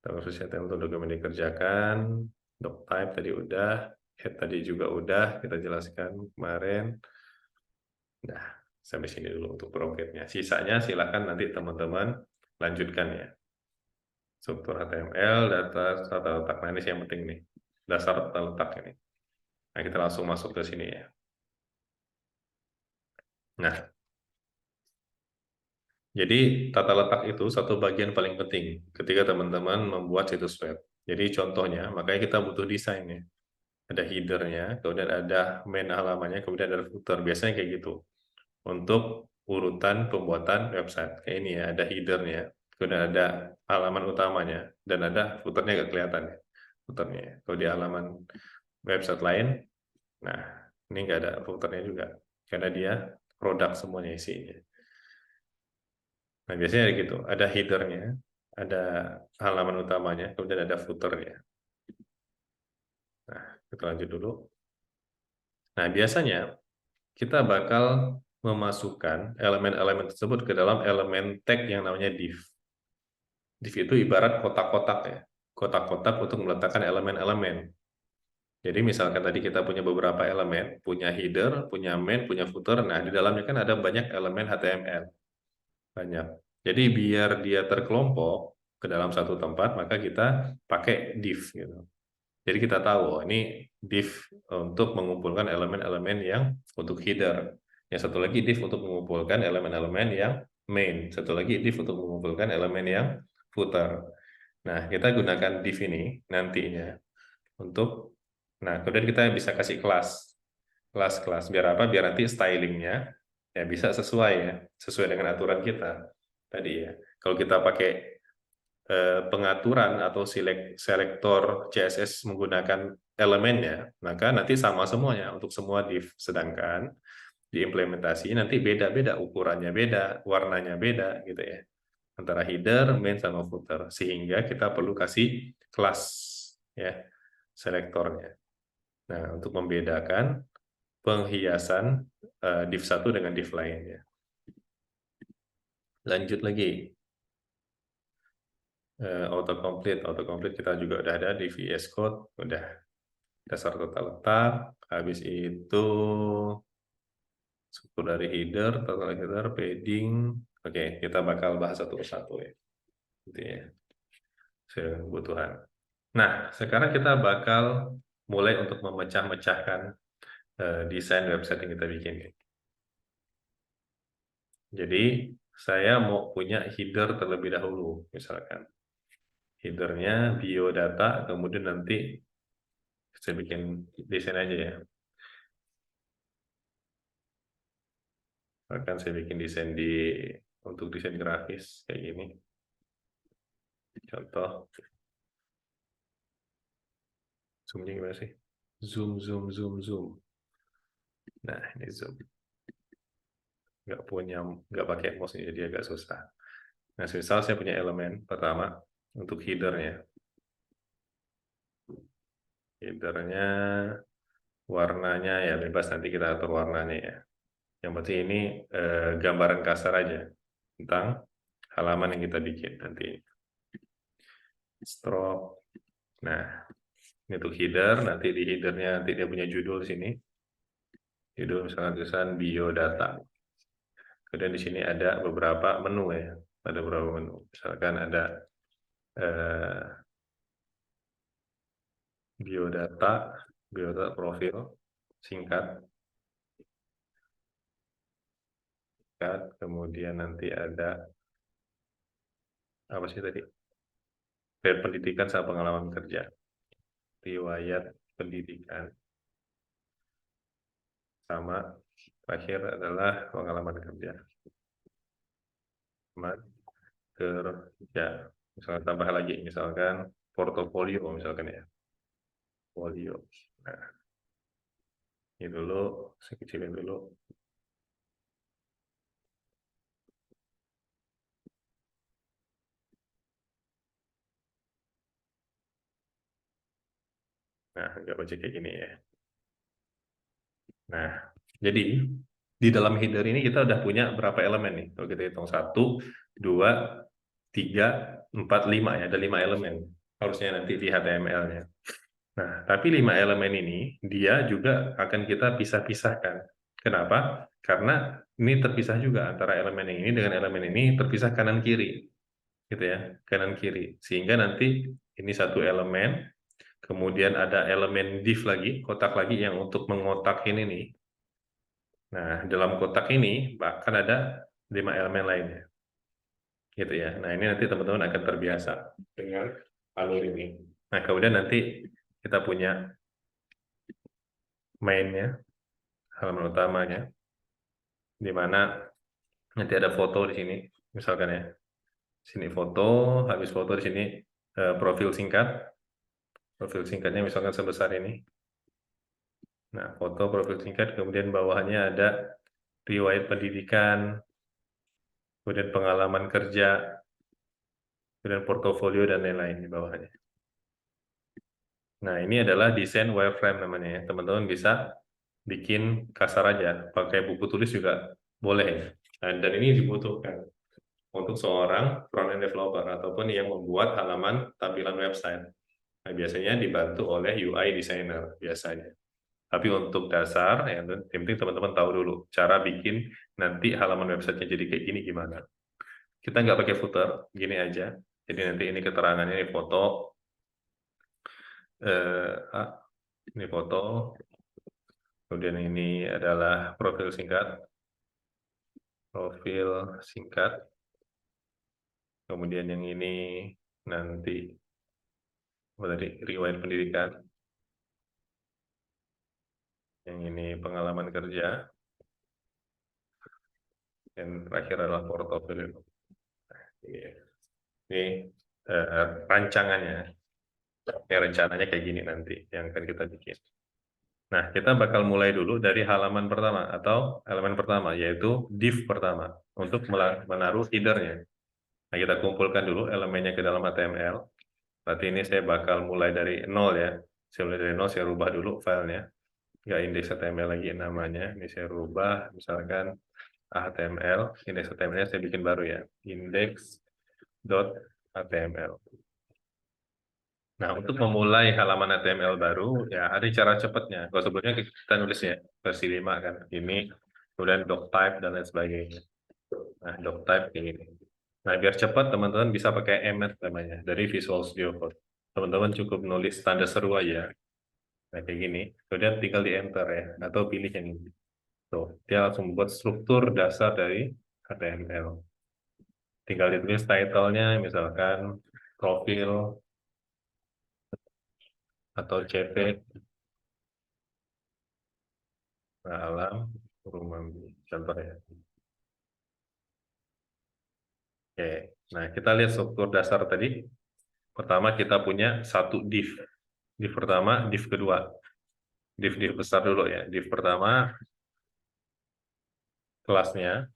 Terus HTML untuk dokumen dikerjakan. Doc type tadi udah. Head tadi juga udah kita jelaskan kemarin. Nah, sampai sini dulu untuk programnya. Sisanya silakan nanti teman-teman lanjutkan ya. Struktur HTML, data letak. Nah, ini yang penting nih. Dasar tata letak ini. Nah, kita langsung masuk ke sini ya. Nah, jadi tata letak itu satu bagian paling penting ketika teman-teman membuat situs web. Jadi contohnya, makanya kita butuh desain ya. Ada headernya, kemudian ada main halamannya, kemudian ada footer. Biasanya kayak gitu. Untuk urutan pembuatan website. Kayak ini ya, ada headernya, kemudian ada halaman utamanya, dan ada footernya nggak kelihatan ya, footernya. Kalau di halaman website lain, nah ini nggak ada footernya juga, karena dia produk semuanya isinya. Nah biasanya gitu, ada headernya, ada halaman utamanya, kemudian ada footernya. Nah, kita lanjut dulu. Nah biasanya kita bakal memasukkan elemen-elemen tersebut ke dalam elemen tag yang namanya div. Div itu ibarat kotak-kotak ya, kotak-kotak untuk meletakkan elemen-elemen. Jadi misalkan tadi kita punya beberapa elemen, punya header, punya main, punya footer, nah di dalamnya kan ada banyak elemen HTML. Banyak. Jadi biar dia terkelompok ke dalam satu tempat, maka kita pakai div gitu. Jadi kita tahu, ini div untuk mengumpulkan elemen-elemen yang untuk header. Yang satu lagi div untuk mengumpulkan elemen-elemen yang main. Satu lagi div untuk mengumpulkan elemen yang footer. Nah, kita gunakan div ini nantinya untuk, nah kemudian kita bisa kasih kelas biar apa? Biar nanti stylingnya ya bisa sesuai ya, sesuai dengan aturan kita tadi ya. Kalau kita pakai pengaturan atau selektor CSS menggunakan elemennya, maka nanti sama semuanya untuk semua div. Sedangkan diimplementasi nanti beda-beda, ukurannya beda, warnanya beda gitu ya. Antara header, main, sama footer. Sehingga kita perlu kasih kelas ya, selektornya. Nah, untuk membedakan penghiasan div satu dengan div lainnya. Lanjut lagi. Autocomplete kita juga udah ada di VS Code, udah dasar tata letak. Habis itu struktur dari header, tata header, padding. Oke, kita bakal bahas satu persatu ya. Gitu ya. Kebutuhan. Nah, sekarang kita bakal mulai untuk memecah-mecahkan desain website yang kita bikin. Jadi saya mau punya header terlebih dahulu, misalkan headernya biodata, kemudian nanti saya bikin desain aja ya. Akan saya bikin desain untuk desain grafis kayak gini. Contoh, zoomnya gimana sih? Zoom. Nah, ini zoom. Nggak pakai mouse jadi agak susah. Nah, misal saya punya elemen pertama untuk headernya. Headernya warnanya ya bebas, nanti kita atur warnanya ya. Yang penting ini gambaran kasar aja tentang halaman yang kita bikin nanti. Stroke. Nah, ini untuk header, nanti di headernya nanti dia punya judul di sini. Judul misalkan tulisan biodata. Kemudian di sini ada beberapa menu ya. Ada beberapa menu. Misalkan ada biodata profil singkat, kemudian nanti ada apa sih tadi? Riwayat pendidikan sama pengalaman kerja. Riwayat pendidikan sama terakhir adalah pengalaman kerja. Kerja. Misalkan tambah lagi, misalkan portofolio misalkan ya. Folio. Nah, ini dulu, saya kecilin dulu. Nah, nggak baca kayak gini ya. Nah, jadi di dalam header ini kita udah punya berapa elemen nih? Kalau kita hitung 1, 2, 3, 4, 5 ya. Ada 5 elemen. Harusnya nanti di HTML-nya. Nah, tapi 5 elemen ini dia juga akan kita pisah-pisahkan. Kenapa? Karena ini terpisah juga antara elemen yang ini dengan elemen ini, terpisah kanan kiri. Gitu ya, kanan kiri. Sehingga nanti ini satu elemen, kemudian ada elemen div lagi, kotak lagi yang untuk mengotak ini nih. Nah, dalam kotak ini bahkan ada 5 elemen lainnya. Gitu ya. Nah, ini nanti teman-teman akan terbiasa dengan alur ini. Nah, kemudian nanti kita punya mainnya, halaman utamanya, di mana nanti ada foto di sini, misalkan ya. Sini foto, habis foto di sini profil singkat. Profil singkatnya misalkan sebesar ini. Nah, foto profil singkat, kemudian bawahnya ada riwayat pendidikan, kemudian pengalaman kerja, kemudian portofolio dan lain-lain di bawahnya. Nah, ini adalah desain wireframe namanya ya. Teman-teman bisa bikin kasar aja, pakai buku tulis juga boleh ya. Nah, dan ini dibutuhkan untuk seorang front-end developer ataupun yang membuat halaman tampilan website. Nah, biasanya dibantu oleh UI designer biasanya. Tapi untuk dasar, yang penting teman-teman tahu dulu cara bikin nanti halaman websitenya jadi kayak gini gimana. Kita nggak pakai footer, gini aja. Jadi nanti ini keterangannya, ini foto, ini foto, kemudian ini adalah profil singkat, kemudian yang ini nanti dari riwayat pendidikan, yang ini pengalaman kerja, dan terakhir adalah portofolio. Ini rancangannya. Ya, rencananya kayak gini nanti yang akan kita bikin. Nah, kita bakal mulai dulu dari halaman pertama atau elemen pertama, yaitu div pertama untuk menaruh headernya. Nah, kita kumpulkan dulu elemennya ke dalam HTML. Berarti ini saya bakal mulai dari nol ya. Saya mulai dari nol, saya rubah dulu filenya. Nggak indeks HTML lagi namanya. Ini saya rubah, misalkan HTML. Indeks HTML-nya saya bikin baru ya. Index.html. Nah, untuk memulai halaman HTML baru, ya ada cara cepatnya. Kalau sebelumnya kita nulis ya, versi 5 kan. Ini, kemudian doctype dan lain sebagainya. Nah, doctype kayak gini. Nah, biar cepat teman-teman bisa pakai Emmet namanya, dari Visual Studio Code. Teman-teman cukup nulis tanda seru aja. Nah, kayak gini. Kemudian tinggal di enter ya, atau pilih yang ini. Tuh, dia langsung buat struktur dasar dari HTML. Tinggal ditulis title-nya, misalkan profil atau CV alam rumah, contoh ya. Oke, nah kita lihat struktur dasar tadi. Pertama kita punya satu div. Div pertama, div kedua. Div besar dulu ya. Div pertama kelasnya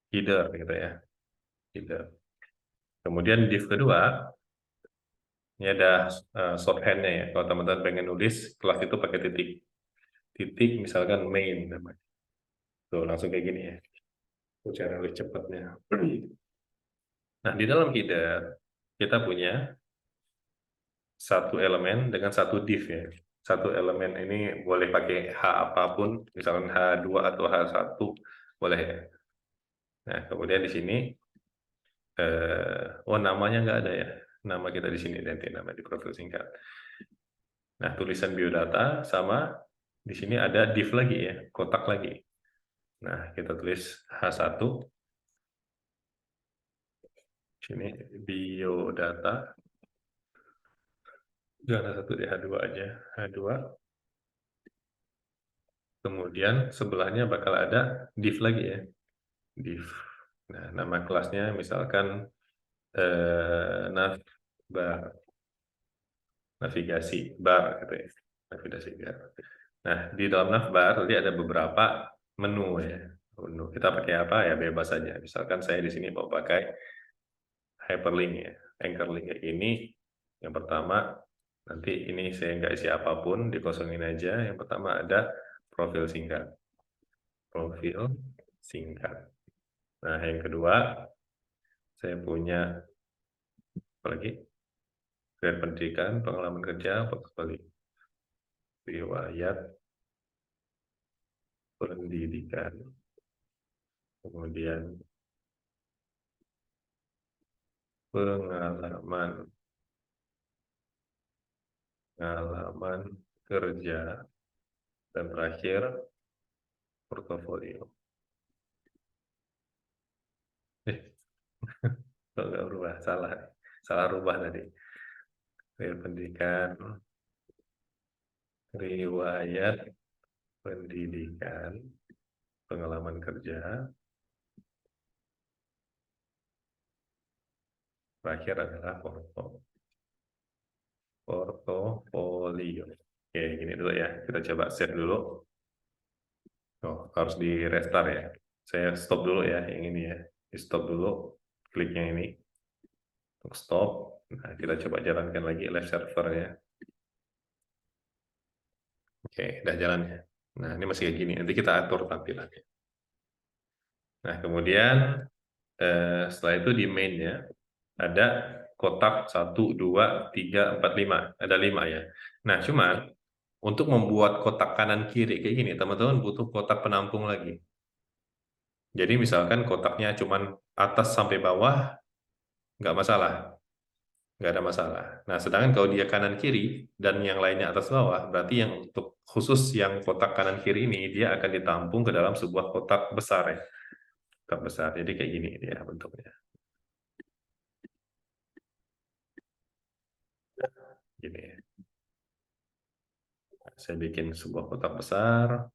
header gitu ya. Header. Kemudian div kedua ini ada shorthand-nya ya. Kalau teman-teman pengen nulis kelas itu pakai titik. Titik misalkan main namanya. Tuh langsung kayak gini ya. Itu cara lebih cepatnya. Nah, di dalam header kita punya satu elemen dengan satu div ya. Satu elemen ini boleh pakai H apapun, misalkan H2 atau H1 boleh ya. Nah, kemudian di sini oh namanya nggak ada ya. Nama kita di sini nanti nama di profil singkat. Nah, tulisan biodata sama di sini ada div lagi ya, kotak lagi. Nah, kita tulis H1 sini biodata. Jangan H1 di H2 aja. H2. Kemudian sebelahnya bakal ada div lagi ya. Div. Nah, nama kelasnya misalkan navbar, navigasi bar gitu ya. Navigasi bar. Nah, di dalam navbar tadi ada beberapa menu ya. Menu. Kita pakai apa ya bebas saja. Misalkan saya di sini mau pakai hyperlink ya, anchor link kayak ini. Yang pertama nanti ini saya nggak isi apapun, dikosongin aja. Yang pertama ada profil singkat. Profil singkat. Nah, yang kedua saya punya apa lagi? Riwayat pendidikan, pengalaman kerja, portofolio. Riwayat pendidikan. Kemudian pengalaman kerja, dan terakhir portofolio. Kalau nggak berubah, salah rubah tadi. Riwayat pendidikan, riwayat pendidikan, pengalaman kerja, terakhir adalah portofolio. Oke, gini dulu ya. Kita coba save dulu. Oh, harus di restart ya. Saya stop dulu ya yang ini ya. Di stop dulu. Klik yang ini. Untuk stop. Nah, kita coba jalankan lagi live server ya. Oke, udah jalan ya. Nah, ini masih kayak gini. Nanti kita atur tampilannya. Nah, kemudian setelah itu di main-nya ada kotak 1, 2, 3, 4, 5. Ada 5 ya. Nah, cuman untuk membuat kotak kanan kiri kayak gini, teman-teman butuh kotak penampung lagi. Jadi misalkan kotaknya cuman atas sampai bawah, nggak masalah. Nggak ada masalah. Nah, sedangkan kalau dia kanan kiri dan yang lainnya atas bawah, berarti yang untuk khusus yang kotak kanan kiri ini, dia akan ditampung ke dalam sebuah kotak besar ya. Kotak besar. Jadi kayak gini dia bentuknya. Gini ya. Saya bikin sebuah kotak besar.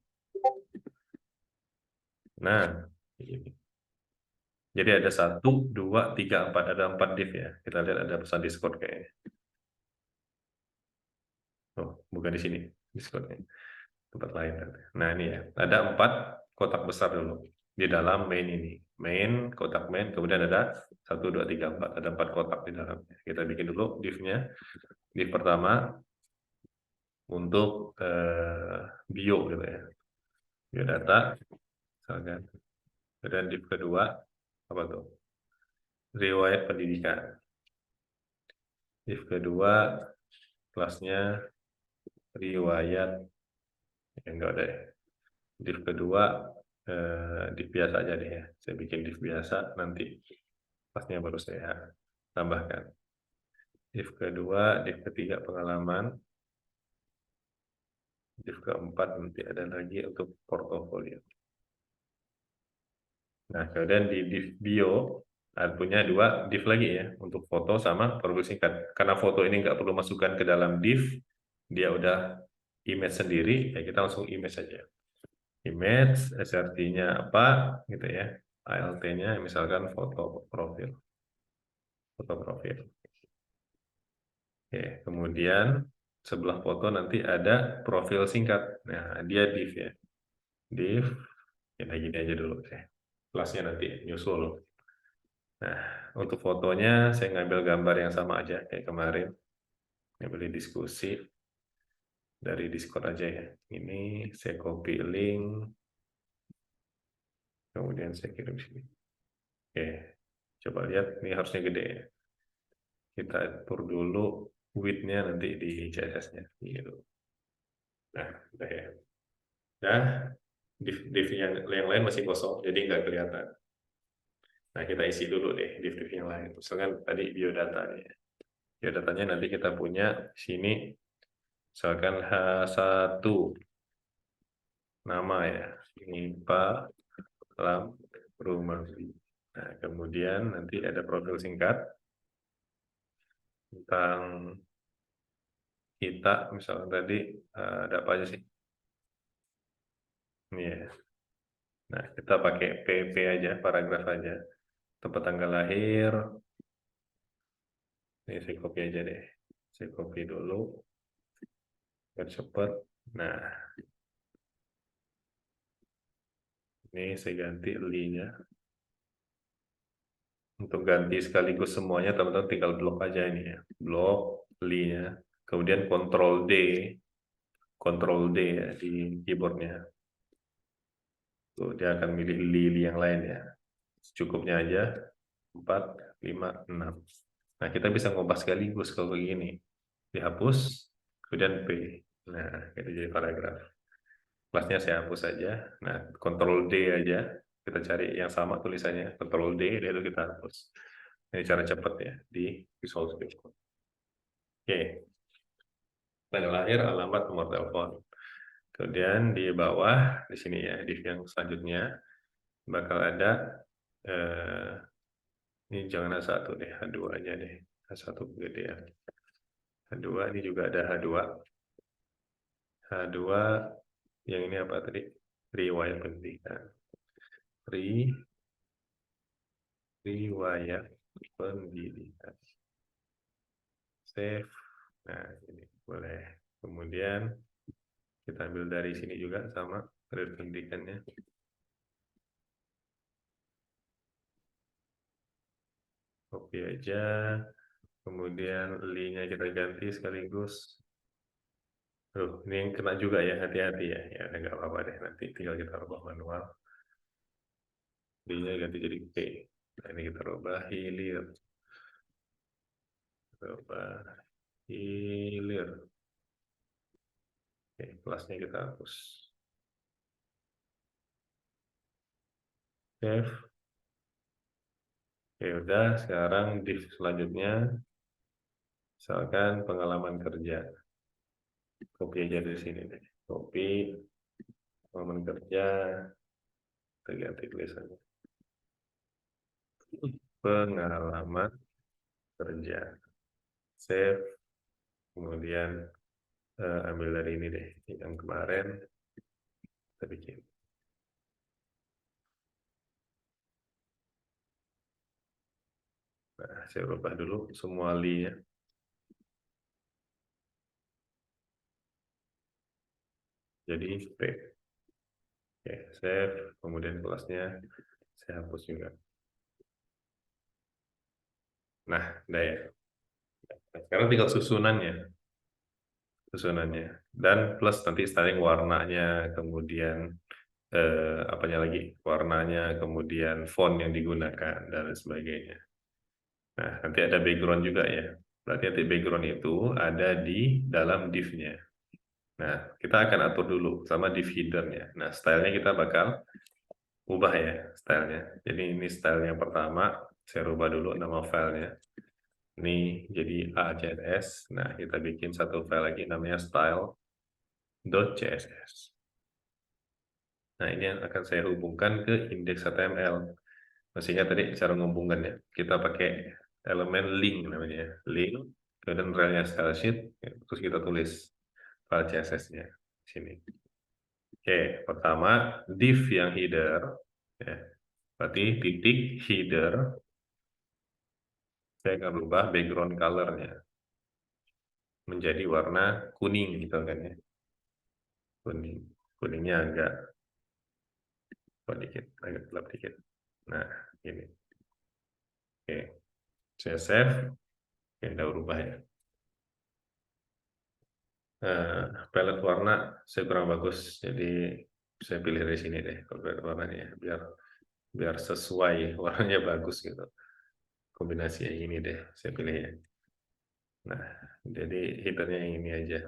Nah, ini. Jadi ada 1, 2, 3, 4. Ada 4 div ya. Kita lihat ada pesan Discord kayaknya. Oh, bukan di sini. Discordnya. Tempat lain. Nah, ini ya. Ada 4 kotak besar dulu. Di dalam main ini. Main, kotak main. Kemudian ada 1, 2, 3, 4. Ada 4 kotak di dalamnya. Kita bikin dulu div-nya. Div pertama untuk bio gitu ya. Biodata. Misalkan. Dan div kedua apa tuh? Riwayat pendidikan. Div kedua kelasnya riwayat enggak ada ya. Div kedua div biasa aja deh ya. Saya bikin div biasa nanti kelasnya baru saya tambahkan. Div kedua, div ketiga pengalaman. Div keempat nanti ada lagi untuk portofolio. Nah, kemudian di div bio punya dua div lagi ya, untuk foto sama profil singkat. Karena foto ini nggak perlu masukkan ke dalam div, dia udah image sendiri, ya kita langsung image saja. Image, SRT-nya apa, gitu ya. ALT-nya misalkan foto profil. Foto profil. Oke, kemudian sebelah foto nanti ada profil singkat. Nah, dia div ya. Div, kita gini aja dulu deh. Kelasnya nanti nyusul. Nah, untuk fotonya saya ngambil gambar yang sama aja kayak kemarin. Ngambil diskusi dari Discord aja ya. Ini saya copy link, kemudian saya kirim sini. Oke, coba lihat, ini harusnya gede ya. Kita atur dulu width-nya nanti di CSS-nya. Gitu. Nah, udah ya. Nah, div yang lain masih kosong, jadi nggak kelihatan. Nah, kita isi dulu deh div yang lain. Misalkan tadi biodata nih. Biodatanya nanti kita punya sini, misalkan H1 nama ya, ini Pak Lam Rumah. Nah, kemudian nanti ada profil singkat tentang kita, misalnya tadi ada apa aja sih? Ini ya. Nah, kita pakai PP aja, paragraf aja. Tempat tanggal lahir. Ini saya copy aja deh. Saya copy dulu. Biar cepat. Nah, ini saya ganti li-nya. Untuk ganti sekaligus semuanya, teman-teman tinggal blok aja ini ya. Blok, li-nya. Kemudian Ctrl D. Ctrl D ya di keyboardnya. Tuh, dia akan milih li yang lain ya. Secukupnya aja. 4, 5, 6. Nah, kita bisa ngubah sekaligus kalau begini. Dihapus, kemudian P. Nah, itu jadi paragraf. Kelasnya saya hapus aja. Nah, Ctrl D aja. Kita cari yang sama tulisannya. Ctrl D, lalu kita hapus. Ini cara cepat ya di Visual Studio. Oke. Tanggal lahir, alamat, nomor telepon. Kemudian di bawah, di sini ya, di yang selanjutnya, bakal ada, ini jangan H1 deh, H2 aja deh. H1 kegedean. H2, ini juga ada H2. H2, yang ini apa tadi? Riwayat pendidikan. Riwayat pendidikan. Save. Nah, ini boleh. Kemudian kita ambil dari sini juga sama riwayat pendidikannya. Copy aja. Kemudian li-nya kita ganti sekaligus. Ini yang kena juga ya, hati-hati ya. Ya, nggak apa-apa deh. Nanti tinggal kita rubah manual. Li-nya ganti jadi P. Nah, ini kita rubah hilir. Hilir. Oke, kelasnya kita hapus. Save. Oke, udah. Sekarang div selanjutnya. Misalkan pengalaman kerja. Copy aja dari sini deh. Copy. Pengalaman kerja. Kita ganti tulisannya. Pengalaman kerja. Save. Kemudian ambil dari ini deh. Yang kemarin. Kita bikin. Nah, saya ubah dulu semua li-nya. Jadi P. Oke, save. Kemudian kelasnya saya hapus juga. Nah, udah ya. Nah, sekarang tinggal susunannya. Dan plus nanti styling warnanya, kemudian apanya lagi, warnanya, kemudian font yang digunakan dan sebagainya. Nah, nanti ada background juga ya. Berarti nanti background itu ada di dalam div-nya. Nah, kita akan atur dulu sama div hidden-nya. Nah, stylenya kita bakal ubah ya stylenya. Jadi ini style yang pertama, saya rubah dulu nama filenya. Ini jadi ACSS. Nah, kita bikin satu file lagi namanya style. .css. Nah, ini yang akan saya hubungkan ke index.html. Masih ingat tadi cara menghubungkannya? Kita pakai elemen link namanya. Link, kemudian relnya style sheet, terus kita tulis file CSS-nya sini. Oke, pertama div yang header, ya, berarti titik header, saya akan berubah background color-nya menjadi warna kuning gitu kan ya. Kuningnya agak dikit, agak gelap dikit. Nah, ini. Oke, saya save. Oke, udah berubah ya. Palette warna saya kurang bagus, jadi saya pilih dari sini deh palette warnanya ya, biar sesuai warnanya bagus gitu. Kombinasi yang ini deh saya pilih ya. Nah, jadi headernya yang ini aja.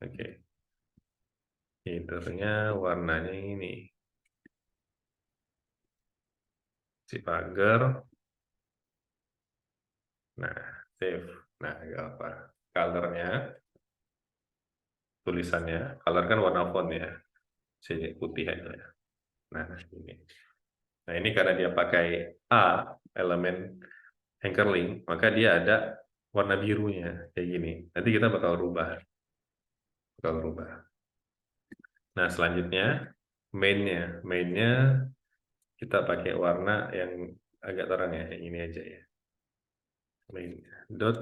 Oke, headernya warnanya ini si pagar. Nah, save. Nah, gak apa. Colornya, tulisannya, color kan warna font ya. Sini putih aja. Nah, ini. Nah, ini karena dia pakai A, elemen anchor link, maka dia ada warna birunya, kayak gini. Nanti kita bakal rubah. Nah, selanjutnya, mainnya. Mainnya kita pakai warna yang agak terang ya, yang ini aja ya. Main.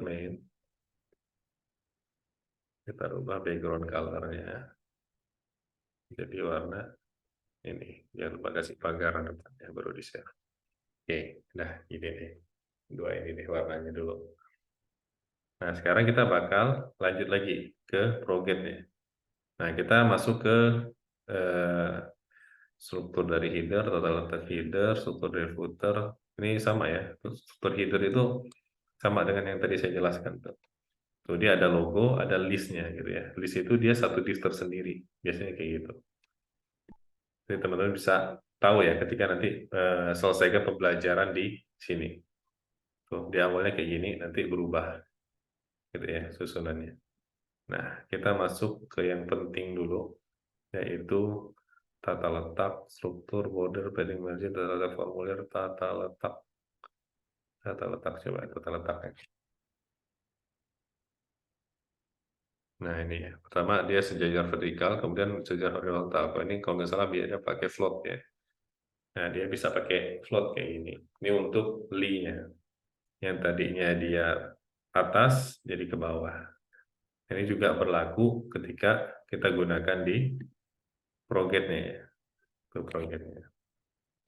Main. Kita rubah background color-nya. Jadi warna ini. Jangan lupa kasih pagar depannya, baru di-save. Oke, nah ini nih. Dua ini nih warnanya dulu. Nah, sekarang kita bakal lanjut lagi ke project-nya. Nah, kita masuk ke struktur dari header, total letak header, struktur dari footer. Ini sama ya. Struktur header itu sama dengan yang tadi saya jelaskan tuh. Tuh dia ada logo, ada listnya gitu ya. List itu dia satu div tersendiri. Biasanya kayak gitu. Jadi teman-teman bisa tahu ya ketika nanti selesaikan pembelajaran di sini. Tuh, dia awalnya kayak gini, nanti berubah gitu ya susunannya. Nah, kita masuk ke yang penting dulu, yaitu tata letak, struktur, border, padding margin, tata letak formulir, tata letak, coba tata letaknya. Nah ini ya, pertama dia sejajar vertikal, kemudian sejajar horizontal. Ini kalau nggak salah biasanya pakai float ya. Nah dia bisa pakai float kayak ini. Ini untuk lee-nya. Yang tadinya dia atas jadi ke bawah. Ini juga berlaku ketika kita gunakan di project-nya ya. Ke project-nya.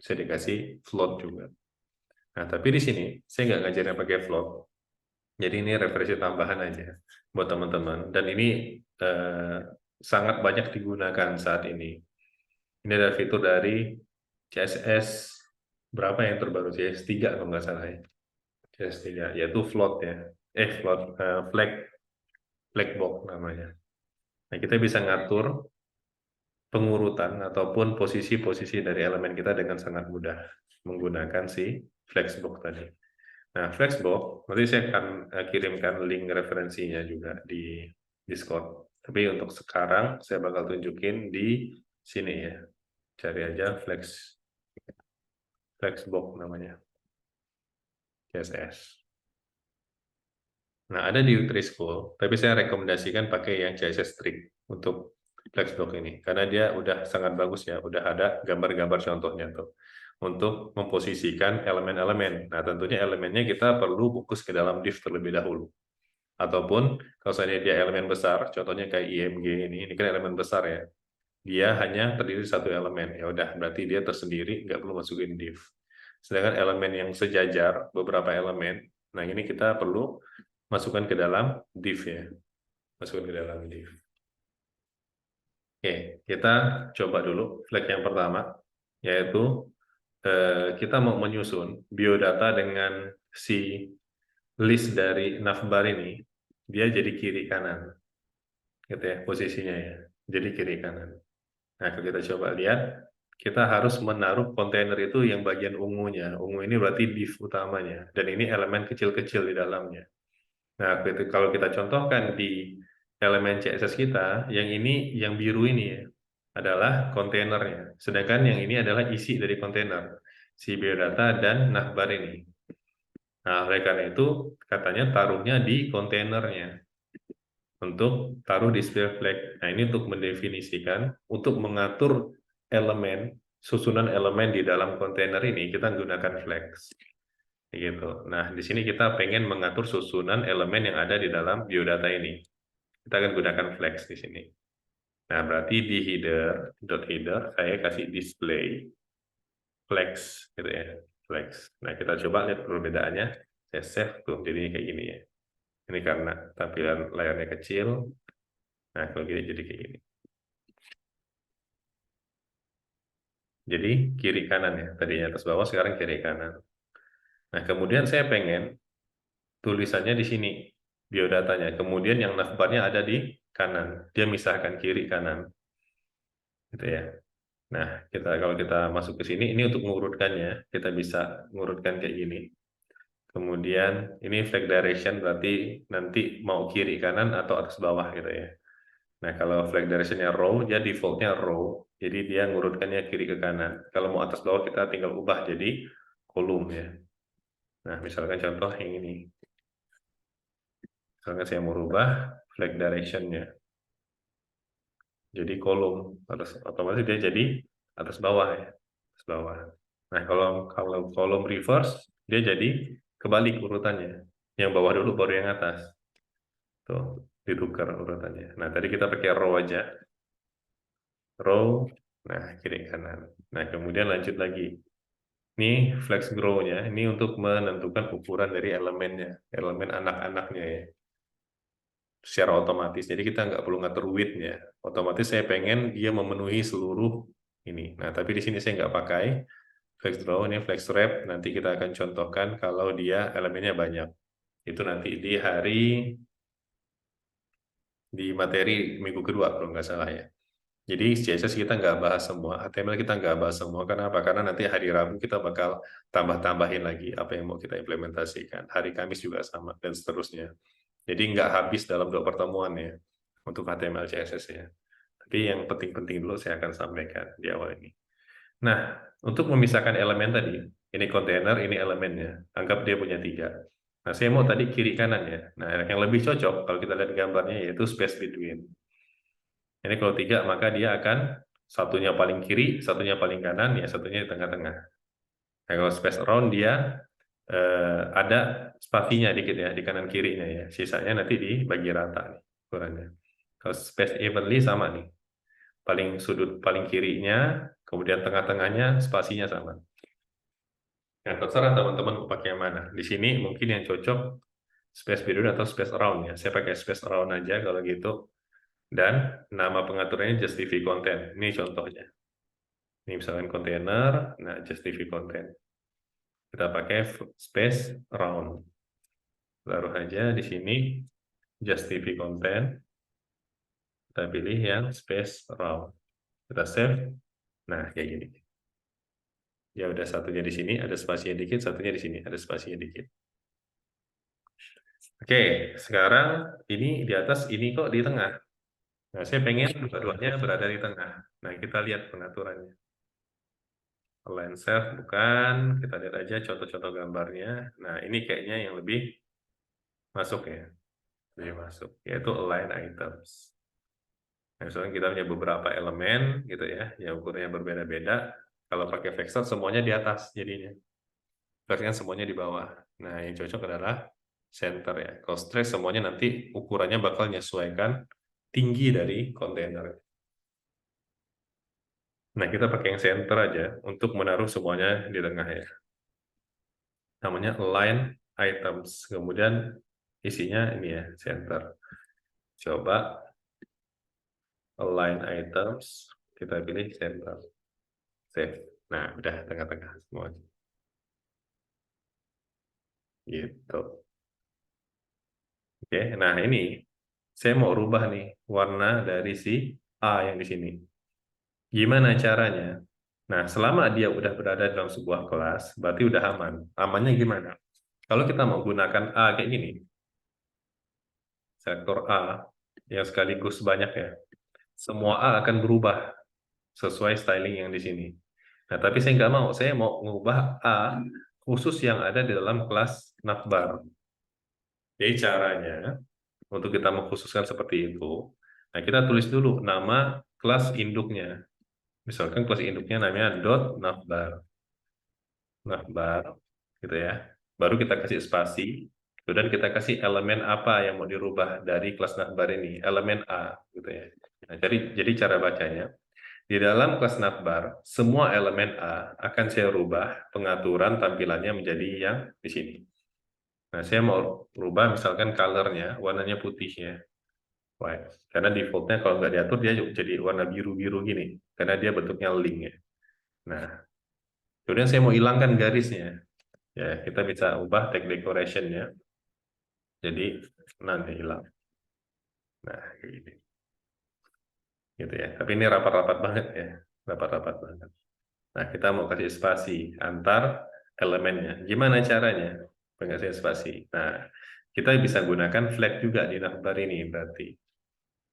Bisa dikasih float juga. Nah, tapi di sini saya nggak ngajarin pakai float. Jadi ini referensi tambahan aja buat teman-teman. Dan ini sangat banyak digunakan saat ini. Ini adalah fitur dari CSS berapa yang terbaru? CSS 3 kalau nggak salah ya. CSS 3 yaitu float ya. Float flag box namanya. Nah, kita bisa ngatur pengurutan ataupun posisi-posisi dari elemen kita dengan sangat mudah menggunakan si flexbox tadi. Nah, flexbox nanti saya akan kirimkan link referensinya juga di Discord. Tapi untuk sekarang saya bakal tunjukin di sini ya. Cari aja flexbox namanya. CSS. Nah, ada di U3 School, tapi saya rekomendasikan pakai yang CSS Strict untuk Flexdoc ini, karena dia udah sangat bagus ya, udah ada gambar-gambar contohnya tuh, untuk memposisikan elemen-elemen. Nah, tentunya elemennya kita perlu fokus ke dalam div terlebih dahulu. Ataupun, kalau misalnya dia elemen besar, contohnya kayak IMG ini kan elemen besar ya, dia hanya terdiri satu elemen, ya udah, berarti dia tersendiri, nggak perlu masukin div. Sedangkan elemen yang sejajar, beberapa elemen, nah ini kita perlu masukkan ke dalam div ya. Masukkan ke dalam div. Oke, kita coba dulu flag yang pertama, yaitu kita mau menyusun biodata dengan si list dari navbar ini, dia jadi kiri kanan, gitu ya posisinya ya, jadi kiri kanan. Nah, kalau kita coba lihat, kita harus menaruh kontainer itu yang bagian ungunya. Ungu ini berarti div utamanya, dan ini elemen kecil-kecil di dalamnya. Nah, kalau kita contohkan di elemen CSS kita, yang ini, yang biru ini ya, adalah kontainernya. Sedangkan yang ini adalah isi dari kontainer, si biodata dan navbar ini. Nah, oleh karena itu, katanya taruhnya di kontainernya. Untuk taruh display flag. Nah, ini untuk mendefinisikan, untuk mengatur elemen, susunan elemen di dalam kontainer ini, kita menggunakan flags. Gitu. Nah, di sini kita pengen mengatur susunan elemen yang ada di dalam biodata ini. Kita akan gunakan flags di sini. Nah, berarti di header, dot header, saya kasih display flags, gitu ya, flags. Nah, kita coba lihat perbedaannya. Saya save tuh, jadi kayak gini ya. Ini karena tampilan layarnya kecil. Nah, kalau gini jadi kayak gini. Jadi kiri kanan ya, tadinya atas bawah, sekarang kiri kanan. Nah, kemudian saya pengen tulisannya di sini, biodatanya. Kemudian yang navbarnya ada di kanan. Dia misahkan kiri kanan. Gitu ya. Nah, kalau kita masuk ke sini, ini untuk mengurutkannya. Kita bisa mengurutkan kayak gini. Kemudian ini flag direction berarti nanti mau kiri kanan atau atas bawah gitu ya. Nah, kalau flag directionnya row, dia defaultnya row. Jadi dia ngurutkannya kiri ke kanan. Kalau mau atas bawah kita tinggal ubah jadi kolom ya. Nah, misalkan contoh yang ini. Misalkan saya mau rubah flag directionnya. Jadi kolom. Otomatis dia jadi atas bawah ya. Atas bawah. Nah, kalau kolom reverse, dia jadi kebalik urutannya. Yang bawah dulu baru yang atas. Tuh, ditukar urutannya. Nah, tadi kita pakai row aja. Row, nah kiri kanan. Nah, kemudian lanjut lagi. Ini flex grow-nya, ini untuk menentukan ukuran dari elemennya, elemen anak-anaknya ya, secara otomatis. Jadi kita nggak perlu ngatur width-nya. Otomatis saya pengen dia memenuhi seluruh ini. Nah, tapi di sini saya nggak pakai flex draw, ini flex wrap. Nanti kita akan contohkan kalau dia elemennya banyak. Itu nanti di materi minggu kedua kalau nggak salah ya. Jadi CSS kita nggak bahas semua, HTML kita nggak bahas semua. Kenapa? Karena nanti hari Rabu kita bakal tambah-tambahin lagi apa yang mau kita implementasikan. Hari Kamis juga sama, dan seterusnya. Jadi nggak habis dalam 2 pertemuan ya, untuk HTML CSS ya. Tapi yang penting-penting dulu saya akan sampaikan di awal ini. Nah, untuk memisahkan elemen tadi, ini kontainer, ini elemennya. Anggap dia punya 3. Nah, saya mau tadi kiri kanan ya. Nah, yang lebih cocok kalau kita lihat gambarnya yaitu space between. Ini kalau 3, maka dia akan satunya paling kiri, satunya paling kanan, ya satunya di tengah-tengah. Nah, kalau space around dia ada spasinya dikit ya, di kanan kirinya ya. Sisanya nanti dibagi rata nih ukurannya. Kalau space evenly sama nih. Paling sudut paling kirinya, kemudian tengah-tengahnya spasinya sama. Nah, terserah teman-teman mau pakai yang mana. Di sini mungkin yang cocok space between atau space around ya. Saya pakai space around aja kalau gitu. Dan nama pengaturannya justify content. Ini contohnya. Ini misalkan kontainer, nah justify content. Kita pakai space round. Taruh aja di sini justify content. Kita pilih yang space round. Kita save. Nah, kayak gini. Ya udah, satunya di sini ada spasinya dikit, satunya di sini ada spasinya dikit. Oke, sekarang ini di atas, ini kok di tengah. Nah, saya pengen dua-duanya berada di tengah. Nah, kita lihat pengaturannya. Align self bukan, kita lihat aja contoh-contoh gambarnya. Nah, ini kayaknya yang lebih masuk ya, lebih masuk, yaitu align items. Nah, misalnya kita punya beberapa elemen gitu ya, yang ukurannya berbeda-beda. Kalau pakai vector semuanya di atas jadinya, berarti kan semuanya di bawah. Nah, yang cocok adalah center ya. Kalau stress semuanya nanti ukurannya bakal menyesuaikan tinggi dari kontainer. Nah, kita pakai yang center aja untuk menaruh semuanya di tengah ya. Namanya align items. Kemudian isinya ini ya, center. Coba align items, kita pilih center. Save. Nah, udah tengah-tengah semuanya. Gitu. Oke, nah ini saya mau rubah nih warna dari si A yang di sini. Gimana caranya? Nah, selama dia udah berada dalam sebuah kelas, berarti udah aman. Amannya gimana? Kalau kita mau gunakan A kayak gini, sektor A yang sekaligus banyak ya, semua A akan berubah sesuai styling yang di sini. Nah, tapi saya nggak mau. Saya mau mengubah A khusus yang ada di dalam kelas navbar. Jadi caranya, untuk kita mengkhususkan seperti itu, nah kita tulis dulu nama kelas induknya. Misalkan kelas induknya namanya .navbar. Navbar, gitu ya. Baru kita kasih spasi, kemudian kita kasih elemen apa yang mau dirubah dari kelas navbar ini, elemen A, gitu ya. Nah, jadi cara bacanya, di dalam kelas navbar, semua elemen A akan saya rubah pengaturan tampilannya menjadi yang di sini. Nah, saya mau rubah misalkan color-nya, warnanya putih ya. White. Karena defaultnya kalau nggak diatur, dia jadi warna biru-biru gini. Karena dia bentuknya link ya. Nah, kemudian saya mau hilangkan garisnya. Ya, kita bisa ubah tag decoration-nya. Jadi, nanti hilang. Nah, kayak gini. Gitu ya. Tapi ini rapat-rapat banget ya. Rapat-rapat banget. Nah, kita mau kasih spasi antar elemennya. Gimana caranya? Pengasihan spasi. Nah, kita bisa gunakan flag juga di navbar ini berarti.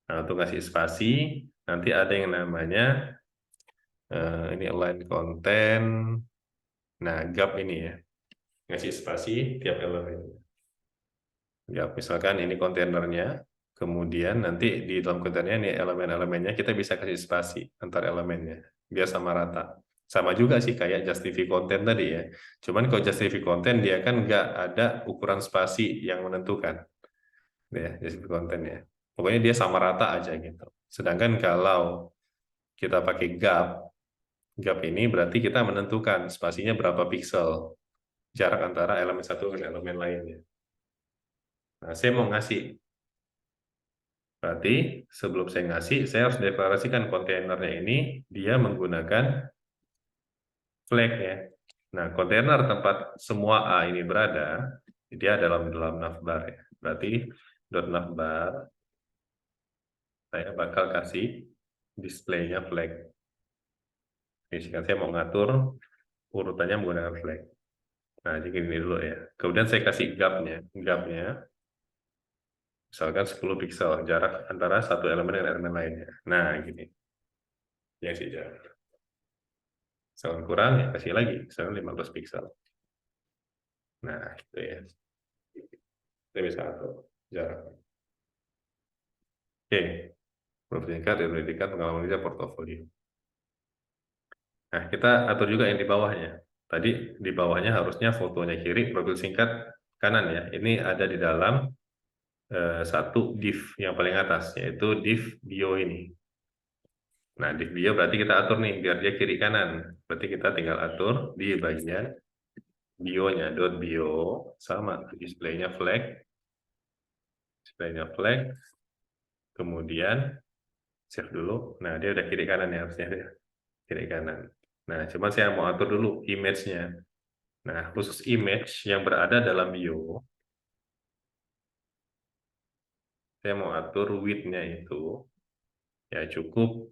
Nah, untuk ngasih spasi, nanti ada yang namanya ini align konten. Nah, gap ini ya. Ngasih spasi tiap elemen. Gap, misalkan ini kontainernya, kemudian nanti di dalam kontainernya ini elemen-elemennya kita bisa kasih spasi antar elemennya, biar sama rata. Sama juga sih kayak justify content tadi ya. Cuman kalau justify content dia kan nggak ada ukuran spasi yang menentukan. Ya, justify content ya. Pokoknya dia sama rata aja gitu. Sedangkan kalau kita pakai gap, gap ini berarti kita menentukan spasinya berapa pixel jarak antara elemen satu dengan elemen lainnya. Nah, saya mau ngasih. Berarti sebelum saya ngasih, saya harus deklarasikan kontainernya ini dia menggunakan flag ya. Nah, kontainer tempat semua A ini berada, dia dalam navbar ya. Berarti .navbar saya bakal kasih display-nya flag. Misalkan saya mau ngatur urutannya menggunakan flag. Nah, jadi ini dulu ya. Kemudian saya kasih gap-nya. Gap-nya misalkan 10 pixel jarak antara satu elemen dengan elemen lainnya. Nah, gini. Yang sih jarak. Misalkan kurang, ya kasih lagi. Misalkan 15 pixel. Nah, itu ya. Kita bisa atur jarak. Oke. Profil singkat, identitas, pengalaman kerja, portofolio. Nah, kita atur juga yang di bawahnya. Tadi di bawahnya harusnya fotonya kiri, profil singkat kanan ya. Ini ada di dalam satu div yang paling atas, yaitu div bio ini. Nah, div bio berarti kita atur nih, biar dia kiri kanan. Berarti kita tinggal atur di bagian bio-nya, .bio, sama display-nya flag. Display-nya flag. Kemudian, save dulu. Nah, dia udah kiri kanan ya harusnya. Kiri kanan. Nah, cuma saya mau atur dulu image-nya. Nah, khusus image yang berada dalam bio, saya mau atur width-nya itu ya cukup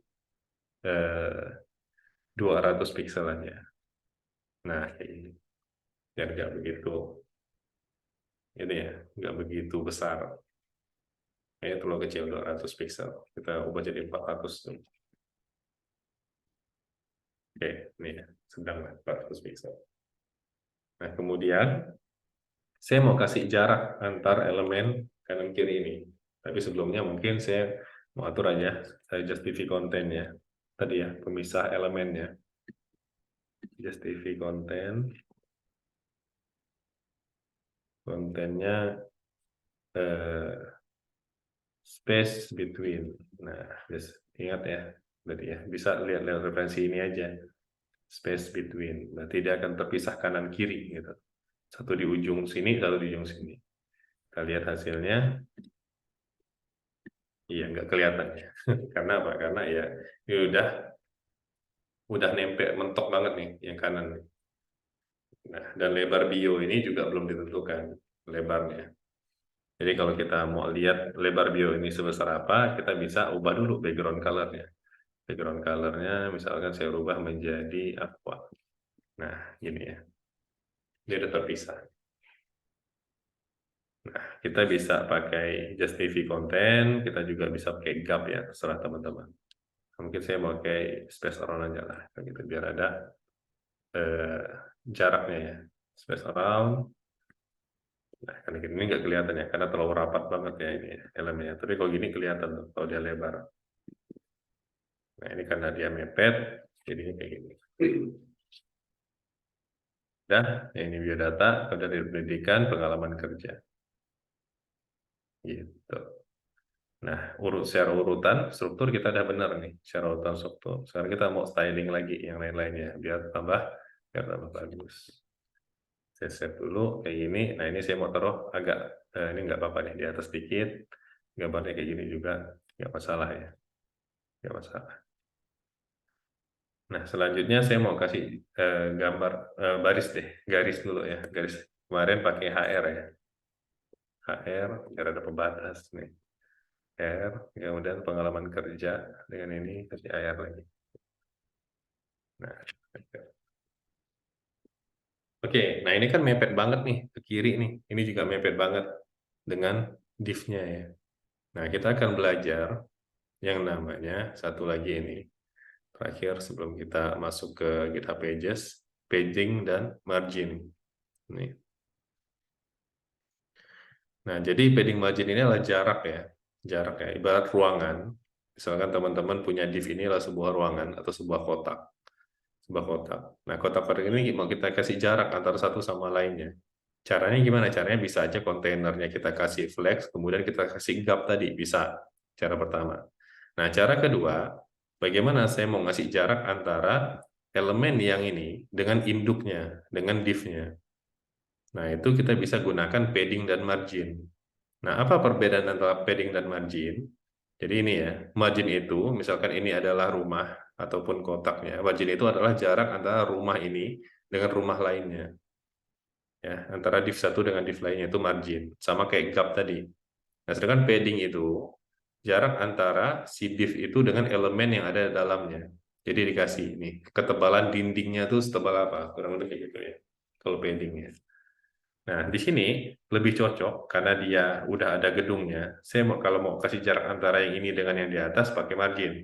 200 pixel aja. Nah, kayak ini. Biar nggak begitu ini ya, nggak begitu besar. Kayaknya terlalu kecil 200 pixel. Kita ubah jadi 400 tuh. Oke, ini ya, sedang 400 pixel. Nah, kemudian saya mau kasih jarak antar elemen kanan kiri ini. Tapi sebelumnya mungkin saya mau atur aja, saya justify kontennya. Tadi ya, pemisah elemennya. Justify konten. Kontennya space between. Nah, just ingat ya, berarti ya, bisa lihat referensi ini aja. Space between. Berarti dia akan terpisah kanan kiri gitu. Satu di ujung sini, satu di ujung sini. Kita lihat hasilnya. Iya, nggak kelihatan ya. Karena apa? Karena ya ini udah nempel mentok banget nih yang kanan. Nah, dan lebar bio ini juga belum ditentukan lebarnya. Jadi kalau kita mau lihat lebar bio ini sebesar apa, kita bisa ubah dulu background color-nya. Background color-nya misalkan saya rubah menjadi aqua. Nah, gini ya. Dia udah terpisah. Nah, kita bisa pakai Just TV Content, kita juga bisa pakai gap ya, terserah teman-teman. Mungkin saya mau pakai space around aja lah, gitu, biar ada eh, jaraknya ya. Space around. Nah, karena gini ini nggak kelihatan ya, karena terlalu rapat banget ya ini ya, elemennya. Tapi kalau gini kelihatan tuh, kalau dia lebar. Nah, ini karena dia mepet, jadinya kayak gini. Dah, ini biodata, kemudian dari pendidikan, pengalaman kerja. Gitu. Nah, secara urutan struktur kita udah benar nih, secara urutan struktur. Sekarang kita mau styling lagi yang lain-lainnya biar tambah bagus. Saya save dulu kayak gini. Nah, ini saya mau taruh agak ini nggak apa-apa nih di atas dikit. Gambarnya kayak gini juga nggak masalah ya, nggak masalah. Nah, selanjutnya saya mau kasih gambar baris deh, garis dulu ya, garis. Kemarin pakai HR ya, HR biar ada pembatas nih. R, kemudian pengalaman kerja dengan ini kasih AR lagi. Nah, oke, nah ini kan mepet banget nih ke kiri nih. Ini juga mepet banget dengan div-nya ya. Nah, kita akan belajar yang namanya satu lagi ini. Terakhir sebelum kita masuk ke GitHub Pages, padding dan margin. Nih. Nah, jadi padding margin ini adalah jarak ya. Jarak ya, ibarat ruangan. Misalkan teman-teman punya div ini adalah sebuah ruangan atau sebuah kotak. Sebuah kotak. Nah, kotak-kotak ini mau kita kasih jarak antara satu sama lainnya. Caranya gimana? Caranya bisa aja kontainernya kita kasih flex, kemudian kita kasih gap tadi, bisa. Cara pertama. Nah, cara kedua, bagaimana saya mau ngasih jarak antara elemen yang ini dengan induknya, dengan div-nya. Nah, itu kita bisa gunakan padding dan margin. Nah, apa perbedaan antara padding dan margin? Jadi ini ya, margin itu, misalkan ini adalah rumah ataupun kotaknya. Margin itu adalah jarak antara rumah ini dengan rumah lainnya. Ya, antara div satu dengan div lainnya itu margin. Sama kayak gap tadi. Nah, sedangkan padding itu jarak antara si div itu dengan elemen yang ada di dalamnya. Jadi dikasih ini, ketebalan dindingnya tuh setebal apa? Kurang lebih kayak gitu ya. Kalau paddingnya. Nah, di sini lebih cocok karena dia udah ada gedungnya. Saya mau kalau mau kasih jarak antara yang ini dengan yang di atas pakai margin.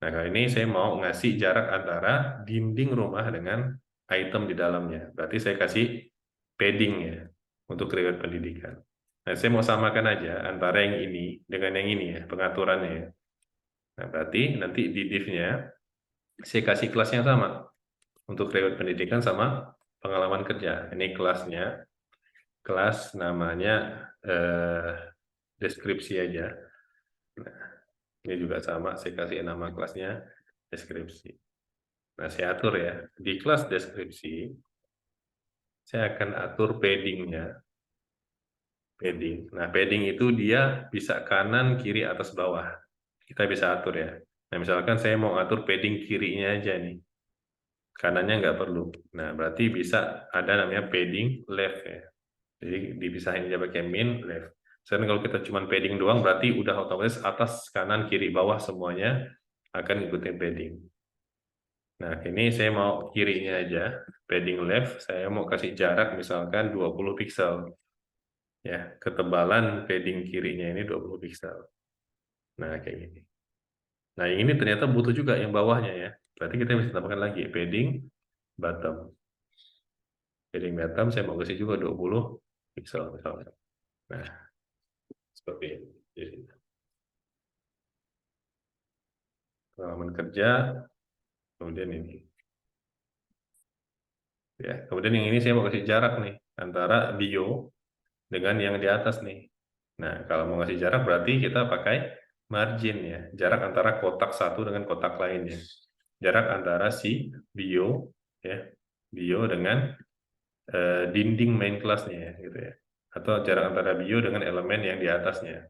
Nah, kali ini saya mau ngasih jarak antara dinding rumah dengan item di dalamnya. Berarti saya kasih padding ya untuk riwayat pendidikan. Nah, saya mau samakan aja antara yang ini dengan yang ini ya, pengaturannya ya. Nah, berarti nanti di div-nya saya kasih kelasnya sama untuk riwayat pendidikan sama pengalaman kerja. Ini kelasnya, kelas namanya deskripsi aja. Nah, ini juga sama, saya kasih nama kelasnya deskripsi. Nah, saya atur ya. Di kelas deskripsi, saya akan atur padding-nya. Padding. Nah, padding itu dia bisa kanan, kiri, atas, bawah. Kita bisa atur ya. Nah, misalkan saya mau atur padding kirinya aja nih. Kanannya nggak perlu. Nah, berarti bisa ada namanya padding left ya. Jadi dipisahin aja pakai min, left. Sekarang kalau kita cuma padding doang, berarti udah otomatis atas, kanan, kiri, bawah semuanya akan ngikutin padding. Nah, ini saya mau kirinya aja, padding left, saya mau kasih jarak misalkan 20 pixel. Ya, ketebalan padding kirinya ini 20 pixel. Nah, kayak gini. Nah, yang ini ternyata butuh juga yang bawahnya ya. Berarti kita bisa tambahkan lagi padding bottom. Padding bottom saya mau kasih juga 20 pixel misalnya. Nah, seperti ini. Jadi, pengalaman kerja, kemudian ini. Ya, kemudian yang ini saya mau kasih jarak nih antara bio dengan yang di atas nih. Nah, kalau mau ngasih jarak berarti kita pakai margin ya, jarak antara kotak satu dengan kotak lainnya. Jarak antara si bio ya, bio dengan dinding main kelasnya ya, gitu ya. Atau jarak antara bio dengan elemen yang di atasnya.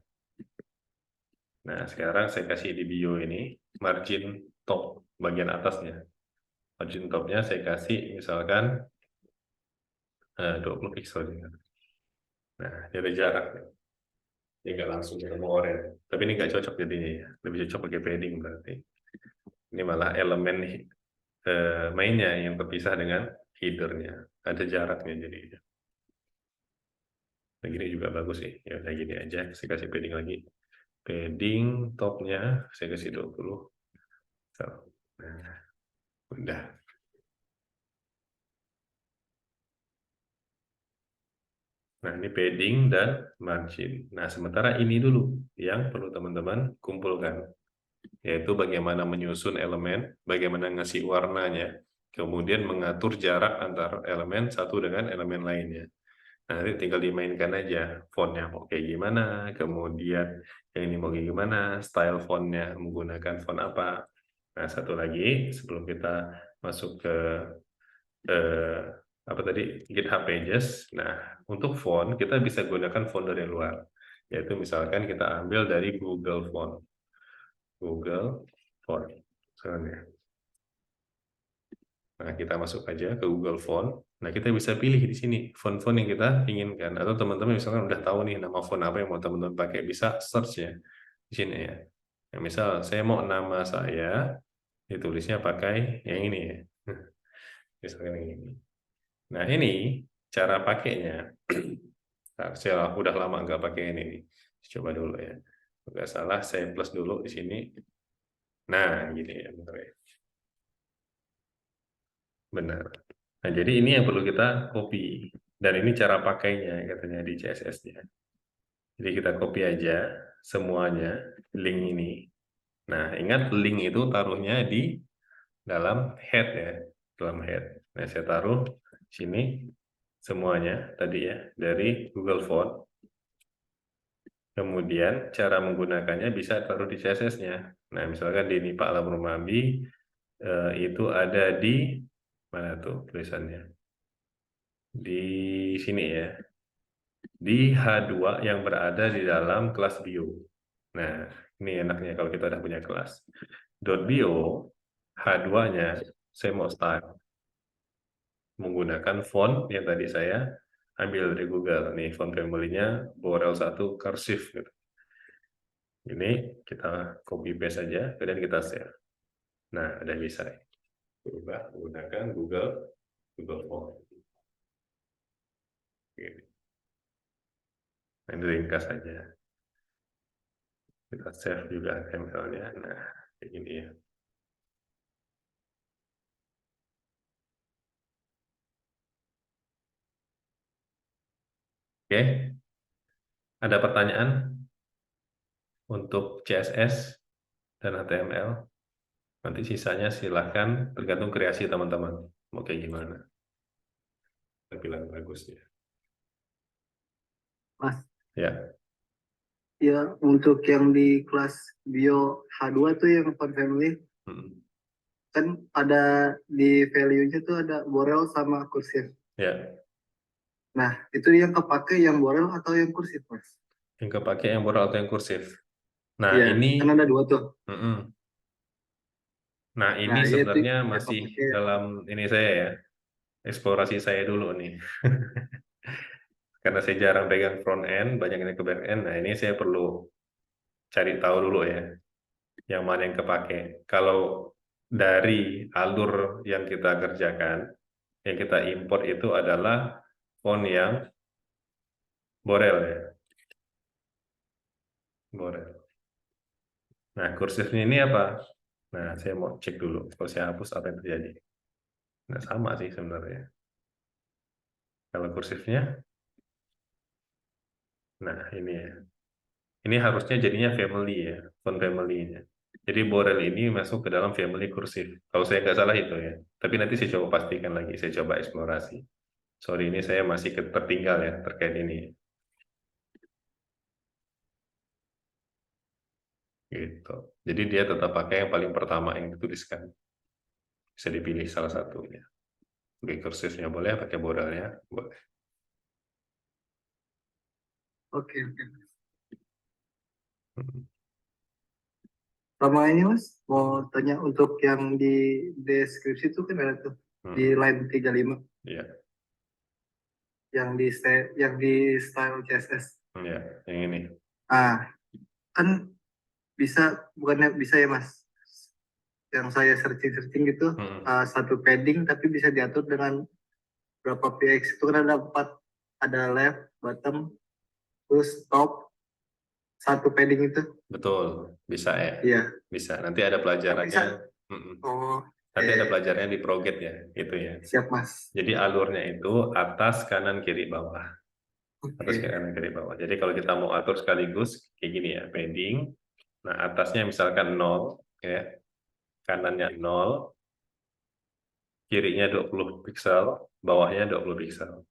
Nah, sekarang saya kasih di bio ini margin top bagian atasnya. Margin topnya saya kasih misalkan 20 pixel. Nah, ini ada jarak. Dia nggak langsung ketemu oranye. Tapi ini nggak cocok jadinya ya. Lebih cocok pakai padding berarti. Ini malah elemen mainnya yang terpisah dengan headernya. Ada jaraknya jadi. Nah, gini juga bagus sih. Ya udah gini aja. Saya kasih padding lagi. Padding topnya saya kasih 20. So, nah, udah. Nah, ini padding dan margin. Nah, sementara ini dulu yang perlu teman-teman kumpulkan. Yaitu bagaimana menyusun elemen, bagaimana ngasih warnanya, kemudian mengatur jarak antar elemen satu dengan elemen lainnya. Nah, nanti tinggal dimainkan aja, fontnya mau kayak gimana, kemudian yang ini mau kayak gimana, style fontnya menggunakan font apa. Nah, satu lagi sebelum kita masuk ke eh, apa tadi, GitHub Pages. Nah, untuk font kita bisa gunakan font dari luar, yaitu misalkan kita ambil dari Google Font. Google Font. Misalnya. Nah, kita masuk aja ke Google Font. Nah, kita bisa pilih di sini font-font yang kita inginkan. Atau teman-teman misalkan udah tahu nih nama font apa yang mau teman-teman pakai, bisa search ya di sini ya. Nah, misal saya mau nama saya ditulisnya pakai yang ini ya. Misalkan yang ini. Nah, ini cara pakainya. Nah, saya udah lama nggak pakai ini nih. Coba dulu ya. Nggak salah, saya plus dulu di sini. Nah, gini ya, benar ya. Benar. Nah, jadi ini yang perlu kita copy. Dan ini cara pakainya katanya di CSS-nya. Jadi kita copy aja semuanya, link ini. Nah, ingat link itu taruhnya di dalam head ya, dalam head. Nah, saya taruh sini semuanya tadi ya, dari Google Font. Kemudian cara menggunakannya bisa taruh di CSS-nya. Nah, misalkan di ini Pak Lam Rumambi, itu ada di mana tuh tulisannya? Di sini ya. Di H2 yang berada di dalam kelas bio. Nah, ini enaknya kalau kita udah punya kelas. .bio, H2-nya, saya mau style. Menggunakan font yang tadi saya ambil dari Google. Nih, font family-nya Borel 1 cursive. Gitu. Ini kita copy paste aja, kemudian kita save. Nah, udah bisa. Berubah menggunakan Google Font. Gini. Nah, ini ringkas saja. Kita save juga HTML-nya. Nah, kayak gini ya. Oke, ada pertanyaan untuk CSS dan HTML? Nanti sisanya silahkan tergantung kreasi teman-teman. Mau kayak gimana? Tampilan bagus ya. Mas, Ya. ya untuk yang di kelas bio H2 tuh yang font family, Hmm. kan ada di value-nya tuh ada Borel sama kursiv. Ya. Nah, itu yang kepake yang Borel atau yang kursiv, Mas? Yang kepake yang Borel atau yang kursif? Nah, Iya, ini kan ada dua tuh. Nah, ini Nah, ya itu sebenarnya yang masih kepake. dalam ini saya ya, eksplorasi saya dulu nih. Karena saya jarang pegang front end, banyak yang ke back end. Nah, ini saya perlu cari tahu dulu ya, yang mana yang kepake. Kalau dari alur yang kita kerjakan, yang kita import itu adalah font yang Borel ya, Borel. Nah, kursifnya ini apa? Nah, saya mau cek dulu. Kalau saya hapus apa yang terjadi? Nah, sama sih sebenarnya. Kalau kursifnya, nah ini ya. Ini harusnya jadinya family ya, font family-nya. Jadi Borel ini masuk ke dalam family kursif. Kalau saya nggak salah itu ya. Tapi nanti saya coba pastikan lagi, saya coba eksplorasi. Sorry, ini saya masih tertinggal ya terkait ini. Gitu. Jadi dia tetap pakai yang paling pertama yang dituliskan. Bisa dipilih salah satunya. Oke, kursifnya boleh, pakai Borelnya boleh. Oke, oke. Hmm. Sama ini, Mas, mau tanya untuk yang di deskripsi itu kan ada tuh di Hmm. line 35 Ya, yang di style CSS. ya, yang ini. Ah, kan bisa bukannya bisa ya, Mas? yang saya searching gitu, satu padding tapi bisa diatur dengan berapa px. Itu kan ada 4, ada left, bottom, terus top, satu padding itu. Betul, bisa ya. Iya. Bisa. Nanti ada Bisa. pelajarannya. Oh, Nanti ada pelajarannya di Proget ya, itu ya. siap Mas. Jadi alurnya itu atas, kanan, kiri, bawah. Atas, Oke. kanan, kiri, bawah. Jadi kalau kita mau atur sekaligus kayak gini ya, padding. Nah, atasnya misalkan 0 ya. Kanannya 0, kirinya 20 pixel, bawahnya 20 pixel.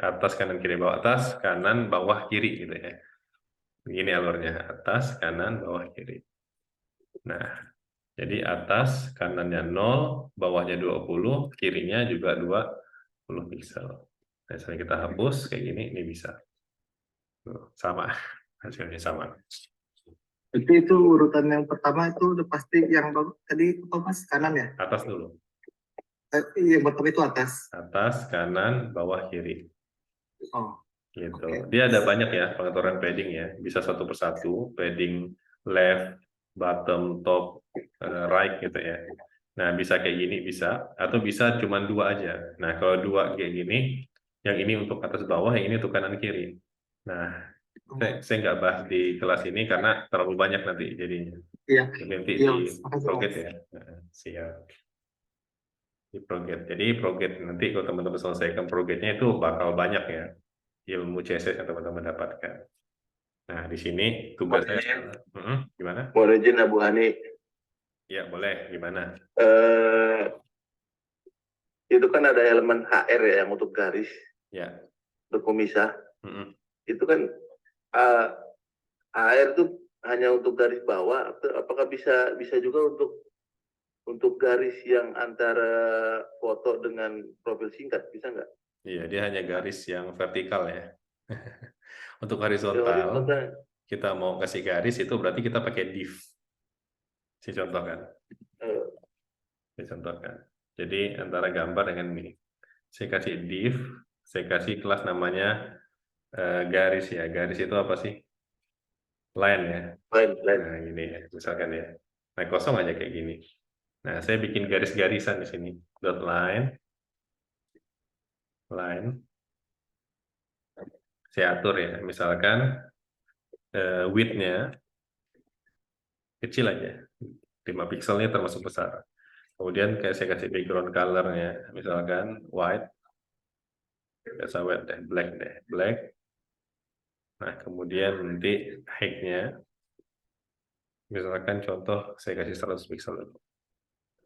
Atas, kanan, kiri, bawah. Atas, kanan, bawah, kiri gitu ya. Begini alurnya, atas, kanan, bawah, kiri. Nah, jadi atas kanannya 0, bawahnya 20, kirinya juga 20 pixel. Nah, misalnya kita hapus kayak gini, ini bisa. Tuh, sama, hasilnya sama. Jadi itu urutan yang pertama itu udah pasti yang tadi apa Mas? Kanan ya? Atas dulu. Yang pertama itu atas. Atas, kanan, bawah, kiri. Oh, Gitu. oke. Dia ada banyak ya pengaturan padding ya. Bisa satu persatu, padding left, bottom, top, right gitu ya. Nah, bisa kayak gini bisa, atau bisa cuma 2 aja. Nah, kalau 2 kayak gini, yang ini untuk atas bawah, yang ini untuk kanan kiri. Nah, saya nggak bahas di kelas ini karena terlalu banyak nanti jadinya. Iya. Nanti Iya, di Mas. Makasih, Proget Mas. ya. Nah, siap. Di Proget. Jadi Proget nanti kalau teman-teman selesaikan Progetnya itu bakal banyak ya ilmu CSS yang teman-teman dapatkan. Nah, di sini tugasnya gimana? Boleh izin Abu Hani. Ya, boleh. Gimana? Itu kan ada elemen HR ya yang untuk garis, Ya. untuk pemisah. Itu kan HR itu hanya untuk garis bawah, atau apakah bisa juga untuk garis yang antara foto dengan profil singkat, bisa nggak? Iya, dia hanya garis yang vertikal ya. Untuk horizontal, Horizontal. kita mau kasih garis itu berarti kita pakai div. Saya contohkan. Saya contohkan. Jadi antara gambar dengan ini. Saya kasih div, saya kasih kelas namanya garis ya. Garis itu apa sih? Line ya. Line. Nah, gini ya, misalkan ya. Nah, kosong aja kayak gini. Nah, saya bikin garis-garisan di sini. Dot line. Saya atur ya. Misalkan width-nya kecil aja. 5 pixelnya termasuk besar. Kemudian kayak saya kasih background color-nya. Misalkan white. Biasa white deh. Black deh. Black. Nah, kemudian nanti height-nya. Misalkan contoh saya kasih 100 pixel dulu.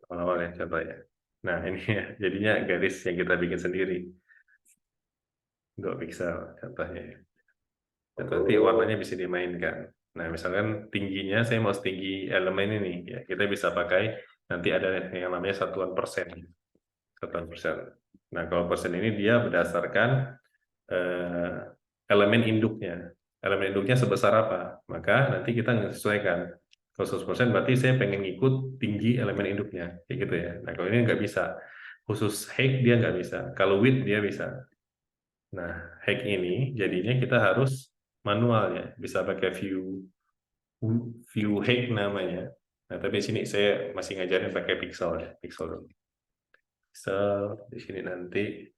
Awal-awal ya contohnya. Nah, ini ya, jadinya garis yang kita bikin sendiri. 2 pixel contohnya. Dan nanti warnanya bisa dimainkan. Nah, misalkan tingginya saya mau setinggi elemen ini, ya kita bisa pakai nanti ada yang namanya satuan persen. Satuan persen. Nah, kalau persen ini dia berdasarkan elemen induknya. Elemen induknya sebesar apa? Maka nanti kita menyesuaikan. Kalau 100% berarti saya pengen ngikut tinggi elemen induknya, kayak gitu ya. Nah, kalau ini nggak bisa. Khusus height dia nggak bisa. Kalau width dia bisa. Nah, height ini jadinya kita harus manual ya, bisa pakai view height namanya. Nah, tapi di sini saya masih ngajarin pakai pixel ya, pixel dulu. Pixel di sini nanti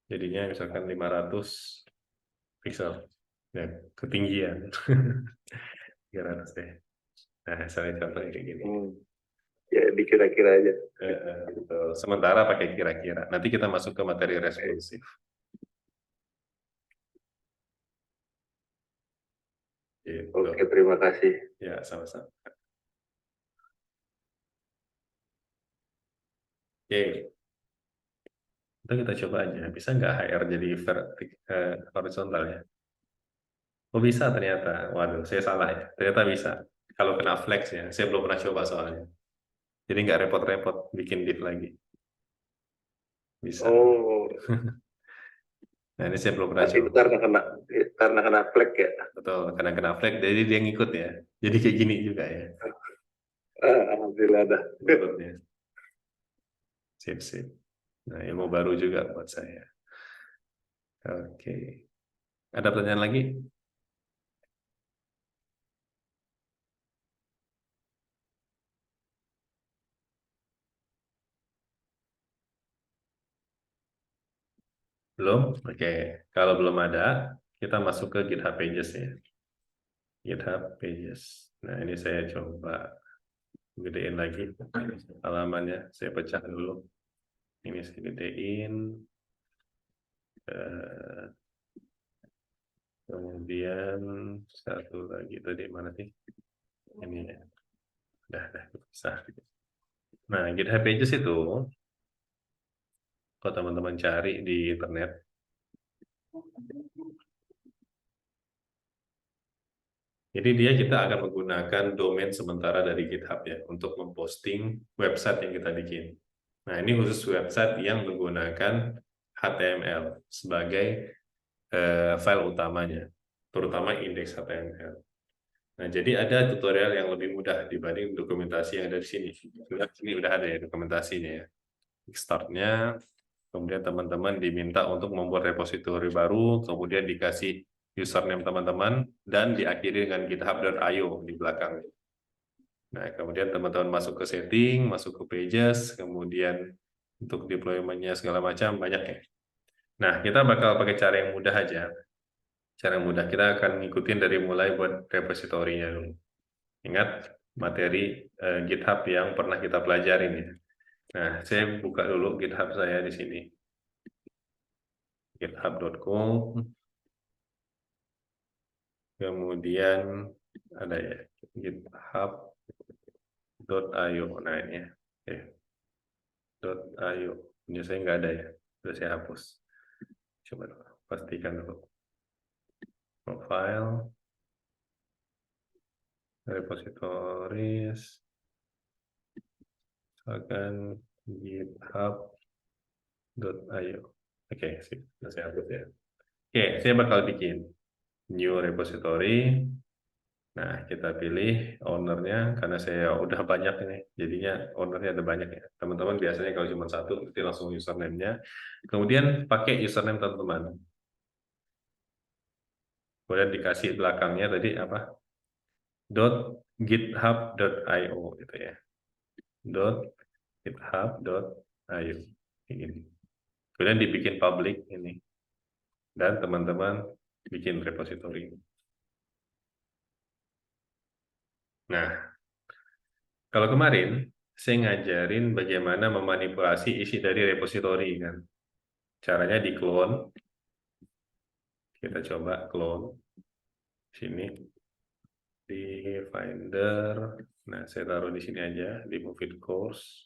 jadinya misalkan 500 pixel. Ya, ketinggian. 300 deh. Nah, saya contohnya kayak gini. Ya, dikira-kira aja. Sementara pakai kira-kira. Nanti kita masuk ke materi responsif. Gitu. Oke, terima kasih. Ya, sama-sama. Oke. Kita coba aja. Bisa nggak HR jadi horizontal ya? Oh bisa ternyata. Waduh, saya salah ya. Ternyata bisa. Kalau kena flex ya. Saya belum pernah coba soalnya. Jadi nggak repot-repot bikin div lagi. Bisa. Oh, Nah, ini saya belum pernah itu coba. karena kena flag ya. Betul, karena kena flag, jadi dia ngikut ya. Jadi kayak gini juga ya. Alhamdulillah ada. Ngikutnya. Sip. Nah, ilmu baru juga buat saya. Oke. Ada pertanyaan lagi? Belum? Oke. Kalau belum ada, kita masuk ke GitHub Pages ya. GitHub Pages. Nah, ini saya coba gedein lagi halamannya. Saya pecah dulu. Ini saya gedein. Kemudian satu lagi tadi mana sih? Ini ya. Udah bisa. Nah, GitHub Pages itu kalau teman-teman cari di internet, jadi kita akan menggunakan domain sementara dari GitHub ya untuk memposting website yang kita bikin. Nah, ini khusus website yang menggunakan HTML sebagai file utamanya, terutama indeks HTML. Nah, jadi ada tutorial yang lebih mudah dibanding dokumentasi yang ada di sini. Ini udah ada ya dokumentasinya ya. Startnya, kemudian teman-teman diminta untuk membuat repositori baru, kemudian dikasih username teman-teman, dan diakhiri dengan github.io di belakang. Nah, kemudian teman-teman masuk ke setting, masuk ke pages, kemudian untuk deployment-nya segala macam, banyak ya. Nah, kita bakal pakai cara yang mudah aja. Cara yang mudah, kita akan ngikutin dari mulai buat repositorinya dulu. Ingat, materi GitHub yang pernah kita pelajarin ya. Nah, saya buka dulu GitHub saya di sini. github.com. Kemudian ada ya, github.io. Nah, ini ya. .io. Ini saya nggak ada ya. Sudah saya hapus. Coba dulu, pastikan dulu. Profile. Repositories. Misalkan github.io. Oke, sudah saya hapus ya. Oke, saya bakal bikin new repository. Nah, kita pilih ownernya karena saya udah banyak ini, jadinya ownernya ada banyak ya. Teman-teman biasanya kalau cuma satu, nanti langsung username-nya. Kemudian pakai username teman-teman. Kemudian dikasih belakangnya tadi apa? .github.io gitu ya. .github.io ini. Kemudian dibikin public ini. Dan teman-teman bikin repository. Nah, kalau kemarin saya ngajarin bagaimana memanipulasi isi dari repository kan. Caranya di clone. Kita coba clone. Sini di Finder. Nah, saya taruh di sini aja di Move It Course.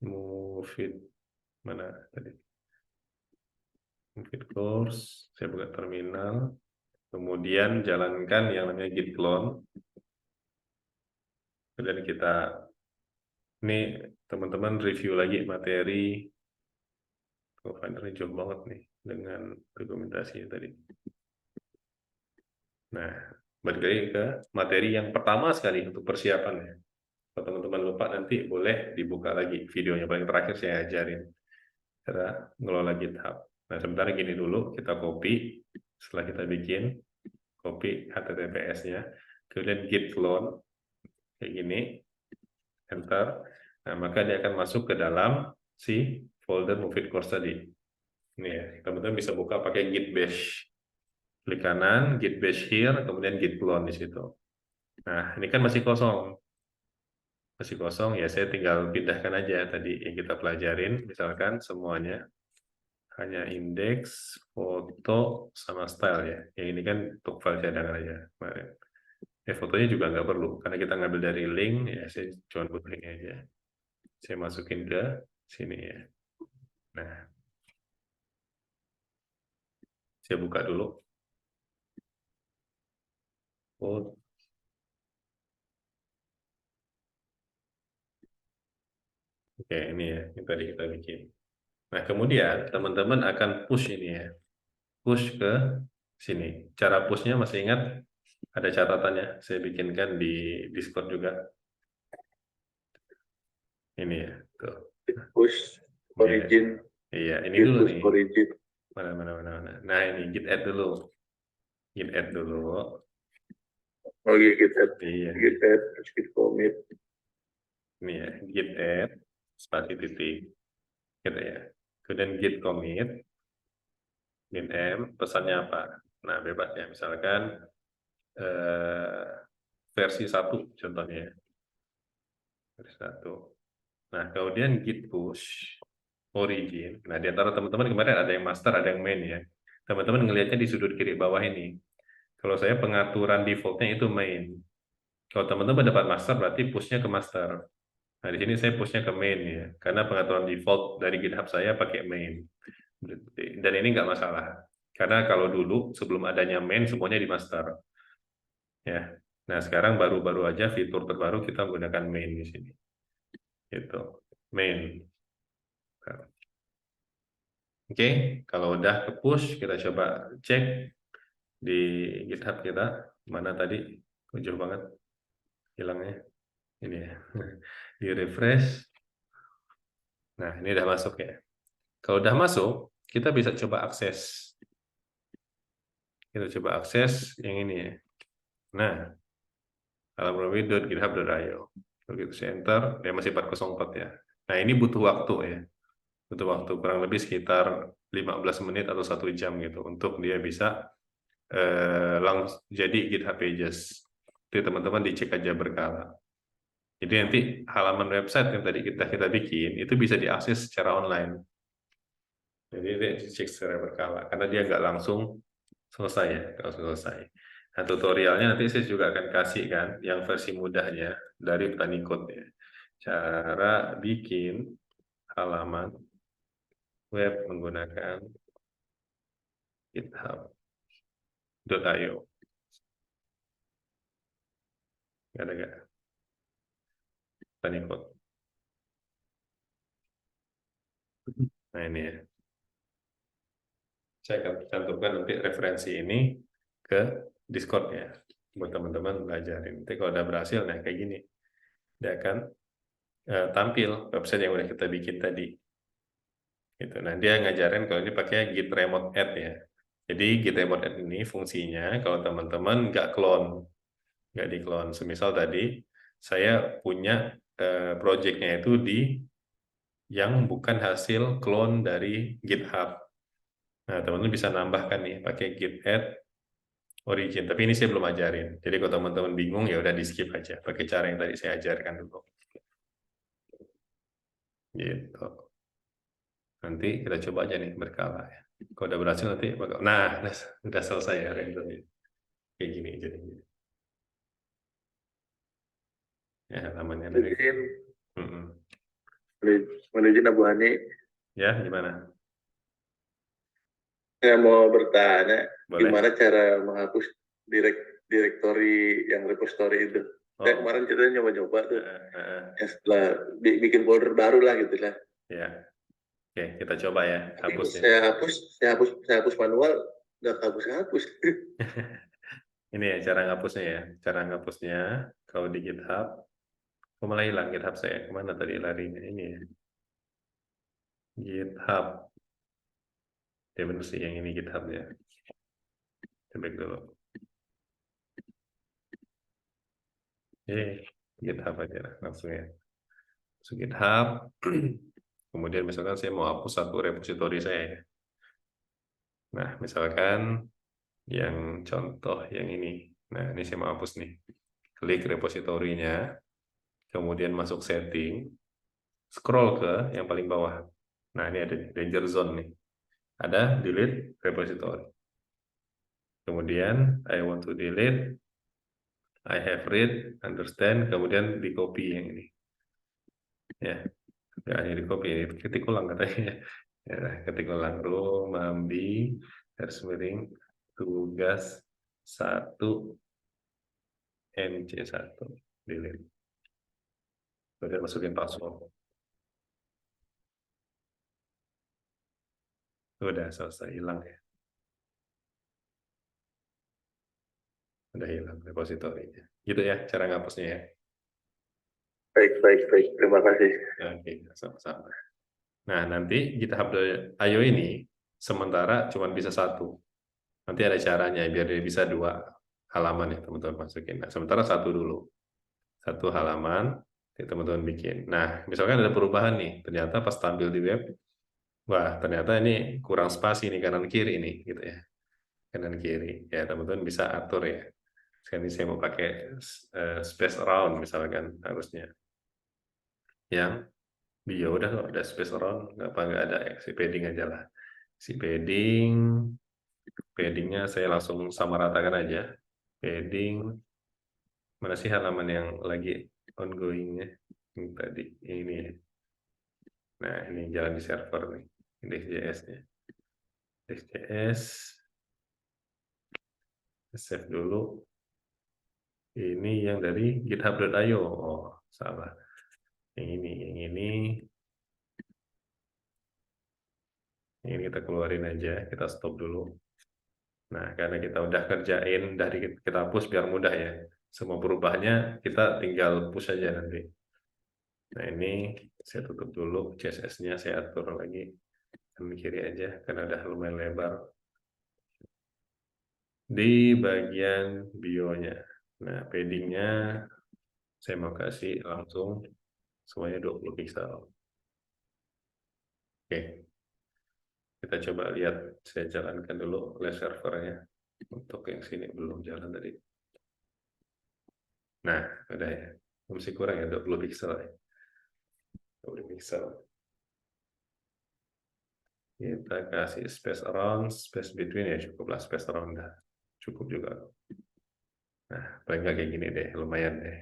Move It mana tadi? Move It Course. Saya buka terminal. Kemudian jalankan yang namanya git clone. Kemudian kita ini teman-teman review lagi materi. Finder jauh banget nih dengan dokumentasinya tadi. Nah, balik lagi ke materi yang pertama sekali untuk persiapannya. Kalau teman-teman lupa nanti boleh dibuka lagi videonya. Paling terakhir saya ajarin cara ngelola GitHub. Nah, sebentar gini dulu, kita copy. Setelah kita bikin, copy HTTPS-nya. Kemudian git clone, kayak gini. Enter. Nah, maka dia akan masuk ke dalam si folder Move It Course tadi. Ini ya, teman-teman bisa buka pakai git bash. Klik kanan, git bash here, kemudian git clone di situ. Nah, ini kan masih kosong. Masih kosong, ya saya tinggal pindahkan aja tadi yang kita pelajarin, misalkan semuanya. Hanya indeks, foto, sama style ya. Yang ini kan untuk file cadangan aja kemarin. Fotonya juga nggak perlu, karena kita ngambil dari link, ya saya cuma butuh ini aja. Saya masukin ke sini ya. Nah, saya buka dulu. Oke, ini ya, yang tadi kita bikin. Nah, kemudian teman-teman akan push ini ya. Push ke sini. Cara pushnya masih ingat? Ada catatannya, saya bikinkan di Discord juga. Ini ya, tuh. Push origin. Iya, ini dulu nih. Origin. Mana. Nah, ini git add dulu. Git add dulu. Oh iya, git add. Iya. Git add, git commit. Ini ya, git add, spasi titik. Gitu ya. kemudian git commit, min m, pesannya apa? Nah, bebas ya, misalkan versi 1 contohnya, versi 1. Nah, kemudian git push origin. Nah, di antara teman-teman kemarin ada yang master, ada yang main ya. Teman-teman ngelihatnya di sudut kiri bawah ini. Kalau saya pengaturan defaultnya itu main. Kalau teman-teman dapat master, berarti pushnya ke master. Nah, di sini saya pushnya ke main ya, karena pengaturan default dari GitHub saya pakai main. Dan ini nggak masalah, karena kalau dulu sebelum adanya main semuanya di master. Ya. Nah, sekarang baru-baru aja fitur terbaru kita menggunakan main di sini. Gitu. Main. Oke, kalau udah ke push, kita coba cek di GitHub kita. Mana tadi? Jauh banget hilangnya. Ini ya. Di refresh. Nah, ini udah masuk ya. Kalau udah masuk, kita bisa coba akses. Kita coba akses yang ini ya. Nah, alamrobi.github.io. Begitu saya enter, dia masih 404 ya. Nah, ini butuh waktu ya. Butuh waktu kurang lebih sekitar 15 menit atau 1 jam gitu untuk dia bisa langsung jadi GitHub Pages. Itu teman-teman dicek aja berkala. Jadi nanti halaman website yang tadi kita bikin itu bisa diakses secara online. Jadi dia dicek secara berkala karena dia nggak langsung selesai ya, kalau selesai. Nah, tutorialnya nanti saya juga akan kasih kan yang versi mudahnya dari Petani Code ya. Cara bikin halaman web menggunakan github.io. Ada nggak? Petani Code. Nah, ini ya. Saya akan cantumkan nanti referensi ini ke Discord ya, buat teman-teman belajarin. Nanti kalau udah berhasil, nah kayak gini, dia akan tampil website yang udah kita bikin tadi. Gitu. Nah, dia ngajarin kalau ini pakai Git Remote Add ya. Jadi Git Remote Add ini fungsinya kalau teman-teman nggak clone, nggak di clone. Semisal tadi saya punya projectnya itu di yang bukan hasil clone dari GitHub. Nah, teman-teman bisa nambahkan nih pakai git add origin. Tapi ini saya belum ajarin. Jadi kalau teman-teman bingung ya udah di skip aja. Pakai cara yang tadi saya ajarkan dulu. Gitu. Nanti kita coba aja nih berkala ya. Kalau udah berhasil nanti bakal. Nah, udah selesai ya rendernya. Kayak gini jadi. Ya namanya dari. Menuju Abu Hani. Ya gimana? Saya mau bertanya, boleh. Gimana cara menghapus direktori yang repository itu? Saya kemarin ceritanya nyoba-nyoba tuh, ya setelah bikin folder baru lah gitu lah. Ya, oke kita coba ya. Hapus ya. Saya hapus manual, nggak hapus. Ini ya cara ngapusnya ya. Cara ngapusnya kalau di GitHub, kok malah hilang GitHub saya? Kemana tadi larinya? Ini ya. GitHub. Ya benar sih yang ini GitHub ya. Coba dulu. GitHub aja lah, langsung ya. Masuk GitHub. Kemudian misalkan saya mau hapus satu repositori saya ya. Nah, misalkan yang contoh yang ini. Nah, ini saya mau hapus nih. Klik repositorinya. Kemudian masuk setting. Scroll ke yang paling bawah. Nah, ini ada danger zone nih. Ada delete repository. Kemudian I want to delete, I have read, understand, kemudian di copy yang ini. Ya, hanya di copy, ketik ulang katanya. Ya, ketik ulang Rumambi garis miring tugas 1 NC1 delete. Kemudian masukin password. Udah selesai, hilang ya. Udah hilang repositorinya. Gitu ya cara ngapusnya ya. Baik. Terima kasih. Oke, sama-sama. Nah, nanti GitHub.io ini sementara cuma bisa 1. Nanti ada caranya biar dia bisa 2 halaman ya teman-teman masukin. Nah, sementara 1 dulu. 1 halaman teman-teman bikin. Nah, misalkan ada perubahan nih, ternyata pas tampil di web wah ternyata ini kurang spasi nih kanan kiri nih gitu ya, kanan kiri ya teman-teman bisa atur ya. Sekarang ini saya mau pakai space around misalkan, harusnya yang bio udah kok ada space around, nggak ada ya, si padding aja lah, si paddingnya saya langsung sama ratakan aja. Padding mana sih halaman yang lagi ongoingnya yang tadi ini ya. Nah ini jalan di server nih, index.js-nya. Index.js, save dulu. Ini yang dari github.io. Oh, salah. Yang ini kita keluarin aja, kita stop dulu. Nah, karena kita udah kerjain, dari kita push biar mudah ya. Semua perubahannya kita tinggal push aja nanti. Nah, ini saya tutup dulu, CSS-nya saya atur lagi kanan kiri aja, karena udah lumayan lebar. Di bagian bio-nya. Nah, padding-nya saya mau kasih langsung semuanya 20 pixel. Oke, kita coba lihat, saya jalankan dulu live servernya. Untuk yang sini belum jalan tadi. Nah, udah ya. Masih kurang ya 20 pixel ya. 20 pixel. Kita kasih space around, space between ya cukuplah, space around dah. Cukup juga. Nah, paling nggak kayak gini deh, lumayan deh.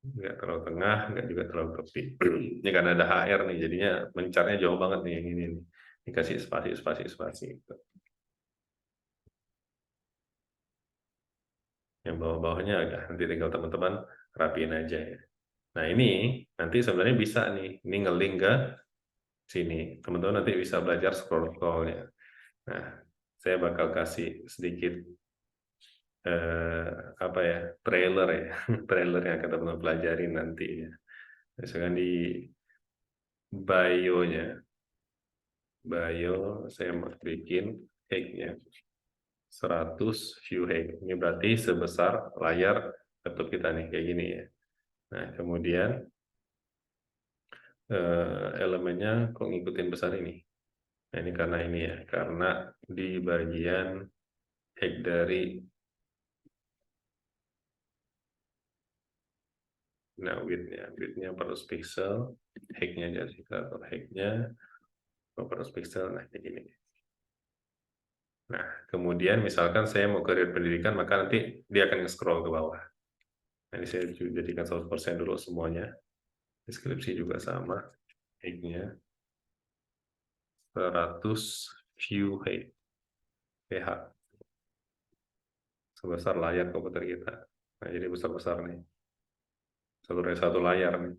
Nggak terlalu tengah, nggak juga terlalu tepi. Ini karena ada HR nih, jadinya mencarnya jauh banget nih yang ini nih. Dikasih spasi. Yang bawah-bawahnya agak nanti tinggal teman-teman rapiin aja ya. Nah ini nanti sebenarnya bisa nih, ini nge-link ke sini. Teman-teman nanti bisa belajar scroll-scrollnya. Nah, saya bakal kasih sedikit apa ya, trailer ya, trailer yang akan teman-teman pelajari nanti ya. Misalkan di bio saya mau bikin height-nya 100 view height. Ini berarti sebesar layar laptop kita nih, kayak gini ya. Nah, kemudian elemennya kok ngikutin besar ini. Nah, ini karena ini ya, karena di bagian height dari width-nya 400 pixel, height-nya jadi atau height-nya 400 pixel, nah kayak gini. Nah, kemudian misalkan saya mau career pendidikan, maka nanti dia akan scroll ke bawah. Nah, ini saya jadikan 100% dulu semuanya. Deskripsi juga sama, height-nya 100 view height, PH, sebesar layar komputer kita. Nah, jadi besar-besar nih. Satu layar nih.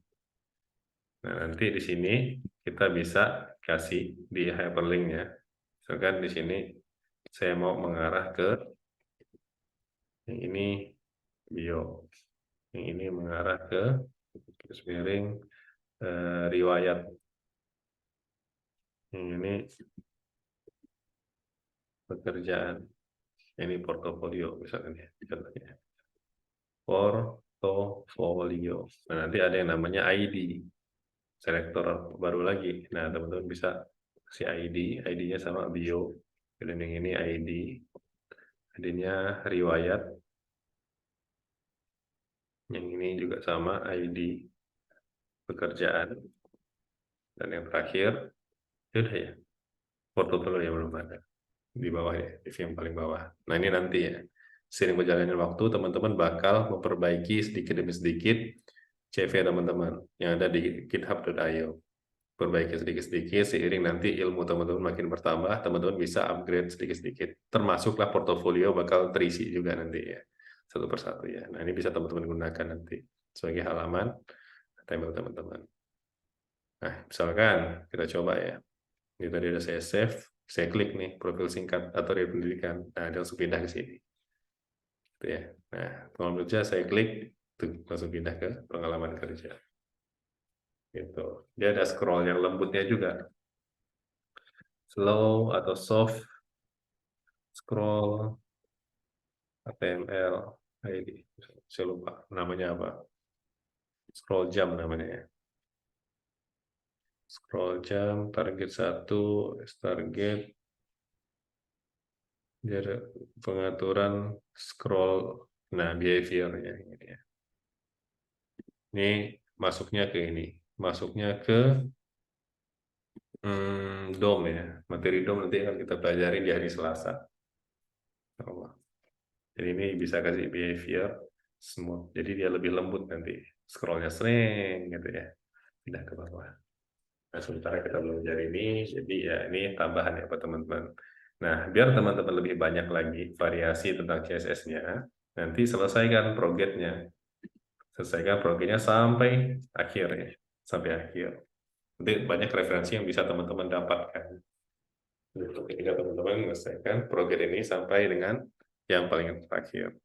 Nah, nanti di sini kita bisa kasih di hyperlink-nya. Misalkan di sini saya mau mengarah ke yang ini bio, yang ini mengarah ke garis miring riwayat, yang ini pekerjaan, ini portofolio misalnya, contohnya portofolio. Nah, nanti ada yang namanya ID, selektor baru lagi. Nah, teman-teman bisa si ID-nya sama bio, dan yang ini ID-nya riwayat, yang ini juga sama ID pekerjaan, dan yang terakhir udah ya portofolio yang belum ada di bawah ya, di yang paling bawah. Nah ini nanti ya, sering berjalannya waktu teman-teman bakal memperbaiki sedikit demi sedikit CV teman-teman yang ada di github.io. Perbaiki sedikit-sedikit, seiring nanti ilmu teman-teman makin bertambah, teman-teman bisa upgrade sedikit-sedikit. Termasuklah portofolio bakal terisi juga nanti ya, satu persatu ya. Nah ini bisa teman-teman gunakan nanti sebagai halaman tabel teman-teman. Nah misalkan kita coba ya, ini tadi udah saya save, saya klik nih profil singkat atau dari pendidikan. Nah dia langsung pindah ke sini, gitu ya. Nah pengalaman kerja saya klik, tuh, langsung pindah ke pengalaman kerja. Gitu. Dia ada scroll yang lembutnya juga, slow atau soft scroll, HTML, ID, saya lupa namanya apa, scroll jam namanya ya. scroll jam, target 1, target, pengaturan scroll, nah behavior-nya ini ya. Ini masuknya ke ini, masuknya ke DOM ya, materi DOM nanti akan kita pelajari di hari Selasa. Jadi ini bisa kasih behavior smooth, jadi dia lebih lembut nanti, scrollnya sering gitu ya, tidak ke bawah. Nah, sementara kita belajar ini, jadi ya ini tambahan ya buat teman-teman. Nah, biar teman-teman lebih banyak lagi variasi tentang CSS-nya, nanti selesaikan project-nya. Selesaikan project-nya sampai akhir ya, sampai akhir. Nanti banyak referensi yang bisa teman-teman dapatkan. Ketika teman-teman menyelesaikan project ini sampai dengan yang paling terakhir.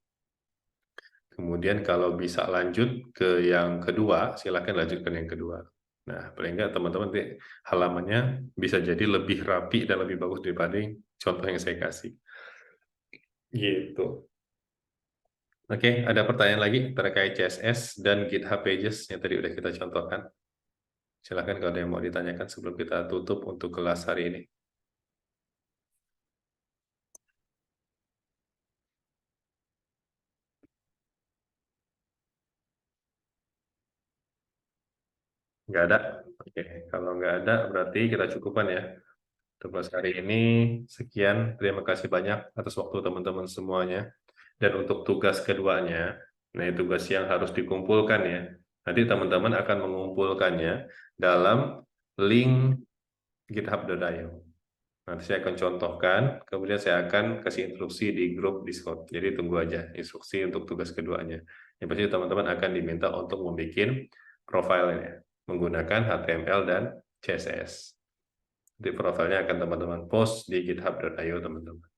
Kemudian kalau bisa lanjut ke yang kedua, silakan lanjutkan yang kedua. Nah, paling enggak teman-teman halamannya bisa jadi lebih rapi dan lebih bagus daripada contoh yang saya kasih. Gitu. Oke, ada pertanyaan lagi terkait CSS dan GitHub Pages yang tadi udah kita contohkan? Silakan kalau ada yang mau ditanyakan sebelum kita tutup untuk kelas hari ini. Nggak ada? Oke, kalau nggak ada berarti kita cukupkan ya. Untuk kelas hari ini, sekian. Terima kasih banyak atas waktu teman-teman semuanya. Dan untuk tugas keduanya, nah tugas yang harus dikumpulkan ya. Nanti teman-teman akan mengumpulkannya dalam link github.io. Nanti saya akan contohkan, kemudian saya akan kasih instruksi di grup Discord. Jadi tunggu aja instruksi untuk tugas keduanya. Yang pasti teman-teman akan diminta untuk membuat profilnya menggunakan HTML dan CSS. Di profilnya akan teman-teman post di github.io teman-teman.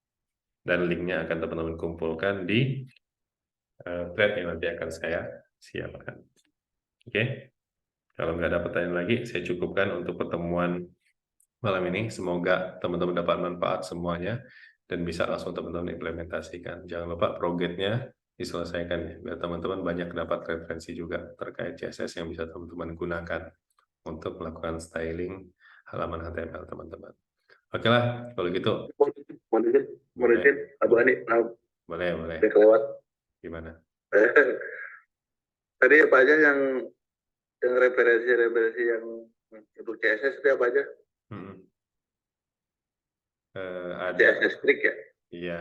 Dan linknya akan teman-teman kumpulkan di thread yang nanti akan saya siapkan. Oke? Kalau nggak ada pertanyaan lagi, saya cukupkan untuk pertemuan malam ini. Semoga teman-teman dapat manfaat semuanya dan bisa langsung teman-teman implementasikan. Jangan lupa project-nya diselesaikan ya, biar teman-teman banyak dapat referensi juga terkait CSS yang bisa teman-teman gunakan untuk melakukan styling halaman HTML teman-teman. Oke lah, kalau gitu. Boleh, Abu Ani, boleh. Udah kelewat. Gimana? Tadi apa aja yang referensi yang untuk CSS itu apa aja? Ada CSS trik ya? Iya,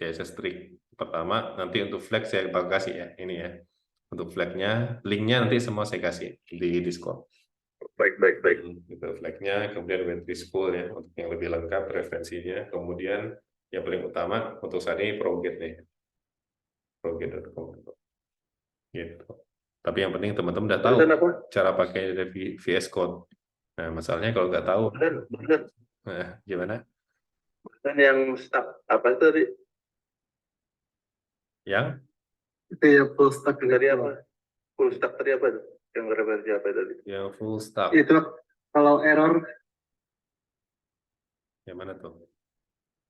CSS trik. Pertama, nanti untuk flag saya kasih ya, ini ya. Untuk flagnya, linknya nanti semua saya kasih di Discord. Baik. Itu flagnya, kemudian entry school ya, untuk yang lebih lengkap referensinya. Kemudian yang paling utama untuk saat ini Proget nih, proget.com gitu. Tapi yang penting teman-teman udah tahu cara pakai VS Code. Nah, masalahnya kalau nggak tahu, gimana? Dan yang stack apa itu tadi? Yang? Itu ya full stack tadi apa? Full stack tadi apa itu? Yang referensi apa tadi? Yang full stack. Itu kalau error. Yang mana tuh?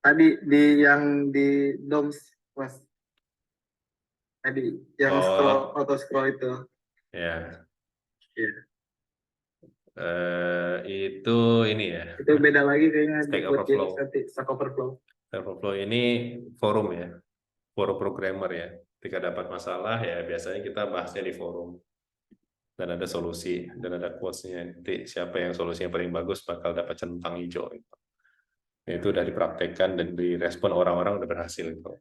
Tadi yang di DOMS mas. Tadi yang auto scroll itu. Ya. Iya. Itu ini ya. Itu beda lagi kayaknya. Stack Overflow. Stack Overflow. Stack Overflow ini forum ya, forum programmer ya. Ketika dapat masalah ya biasanya kita bahasnya di forum. Dan ada solusi dan ada quotes-nya. Nanti siapa yang solusinya paling bagus bakal dapat centang hijau. Itu udah dipraktekkan dan direspon orang-orang udah berhasil itu.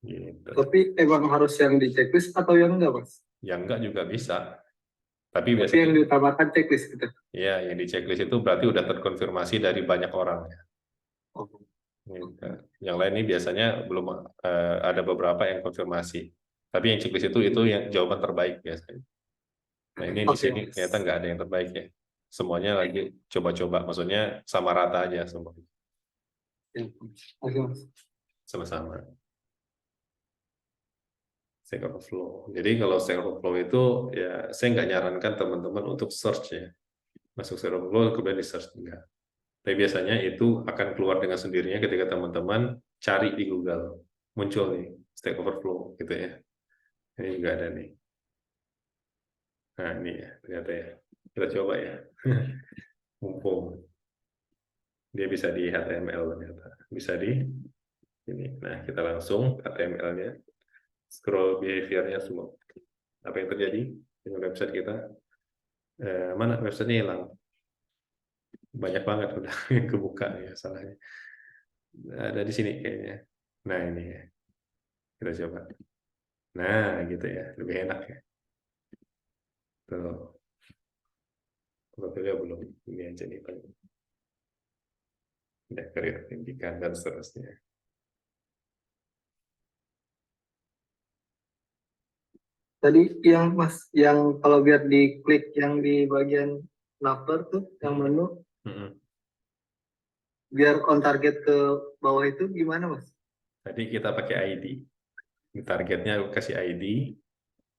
Gitu. Tapi emang harus yang di checklist atau yang enggak mas? Yang enggak juga bisa. Tapi biasanya yang diutamakan checklist gitu. Iya, yang di checklist itu berarti udah terkonfirmasi dari banyak orang ya. Gitu. Yang lain ini biasanya belum ada beberapa yang konfirmasi. Tapi yang checklist itu yang jawaban terbaik biasanya. Nah ini di sini ternyata nggak ada yang terbaik ya. Semuanya lagi coba-coba, maksudnya sama rata aja semua. Sama-sama. Stack Overflow. Jadi kalau Stack Overflow itu ya saya nggak nyarankan teman-teman untuk search ya. Masuk Stack Overflow kemudian di search enggak. Tapi biasanya itu akan keluar dengan sendirinya ketika teman-teman cari di Google. Muncul nih Stack Overflow gitu ya. Ini juga ada nih. Nah ini ya ternyata ya. Kita coba ya. Mumpung dia bisa di HTML ternyata. Bisa di ini. Nah, kita langsung HTML-nya. Scroll behavior-nya semua. Apa yang terjadi dengan website kita? Mana website-nya hilang? Banyak banget udah yang kebuka ya salahnya. Ada di sini kayaknya. Nah, ini ya. Kita coba. Nah, gitu ya. Lebih enak ya. Tuh. Profilnya belum. Ini aja nih paling. Udah karir pendidikan dan seterusnya. Tadi yang Mas, yang kalau biar diklik yang di bagian navbar tuh, yang menu, biar on target ke bawah itu gimana Mas? Tadi kita pakai ID. Targetnya kasih ID,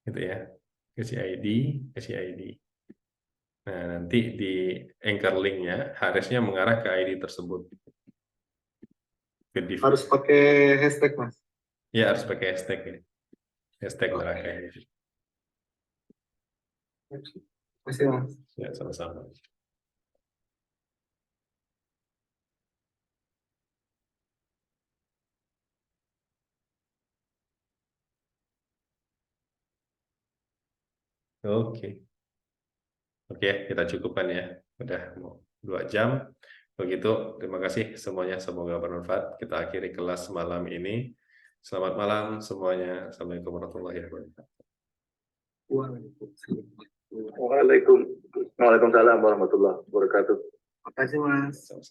gitu ya. Kasih ID, kasih ID. Nah, nanti di anchor link-nya harusnya mengarah ke ID tersebut. Ke div. Harus pakai hashtag Mas? Ya, harus pakai hashtag ya. Hashtag Oke. Neraka ini. Masih Mas. Ya, sama-sama. Oke. Oke, kita cukupkan ya. Udah mau 2 jam. Begitu, terima kasih semuanya. Semoga bermanfaat. Kita akhiri kelas malam ini. Selamat malam semuanya. Assalamualaikum warahmatullahi wabarakatuh. Waalaikumsalam warahmatullahi wabarakatuh. Terima kasih Mas. Sama-sama.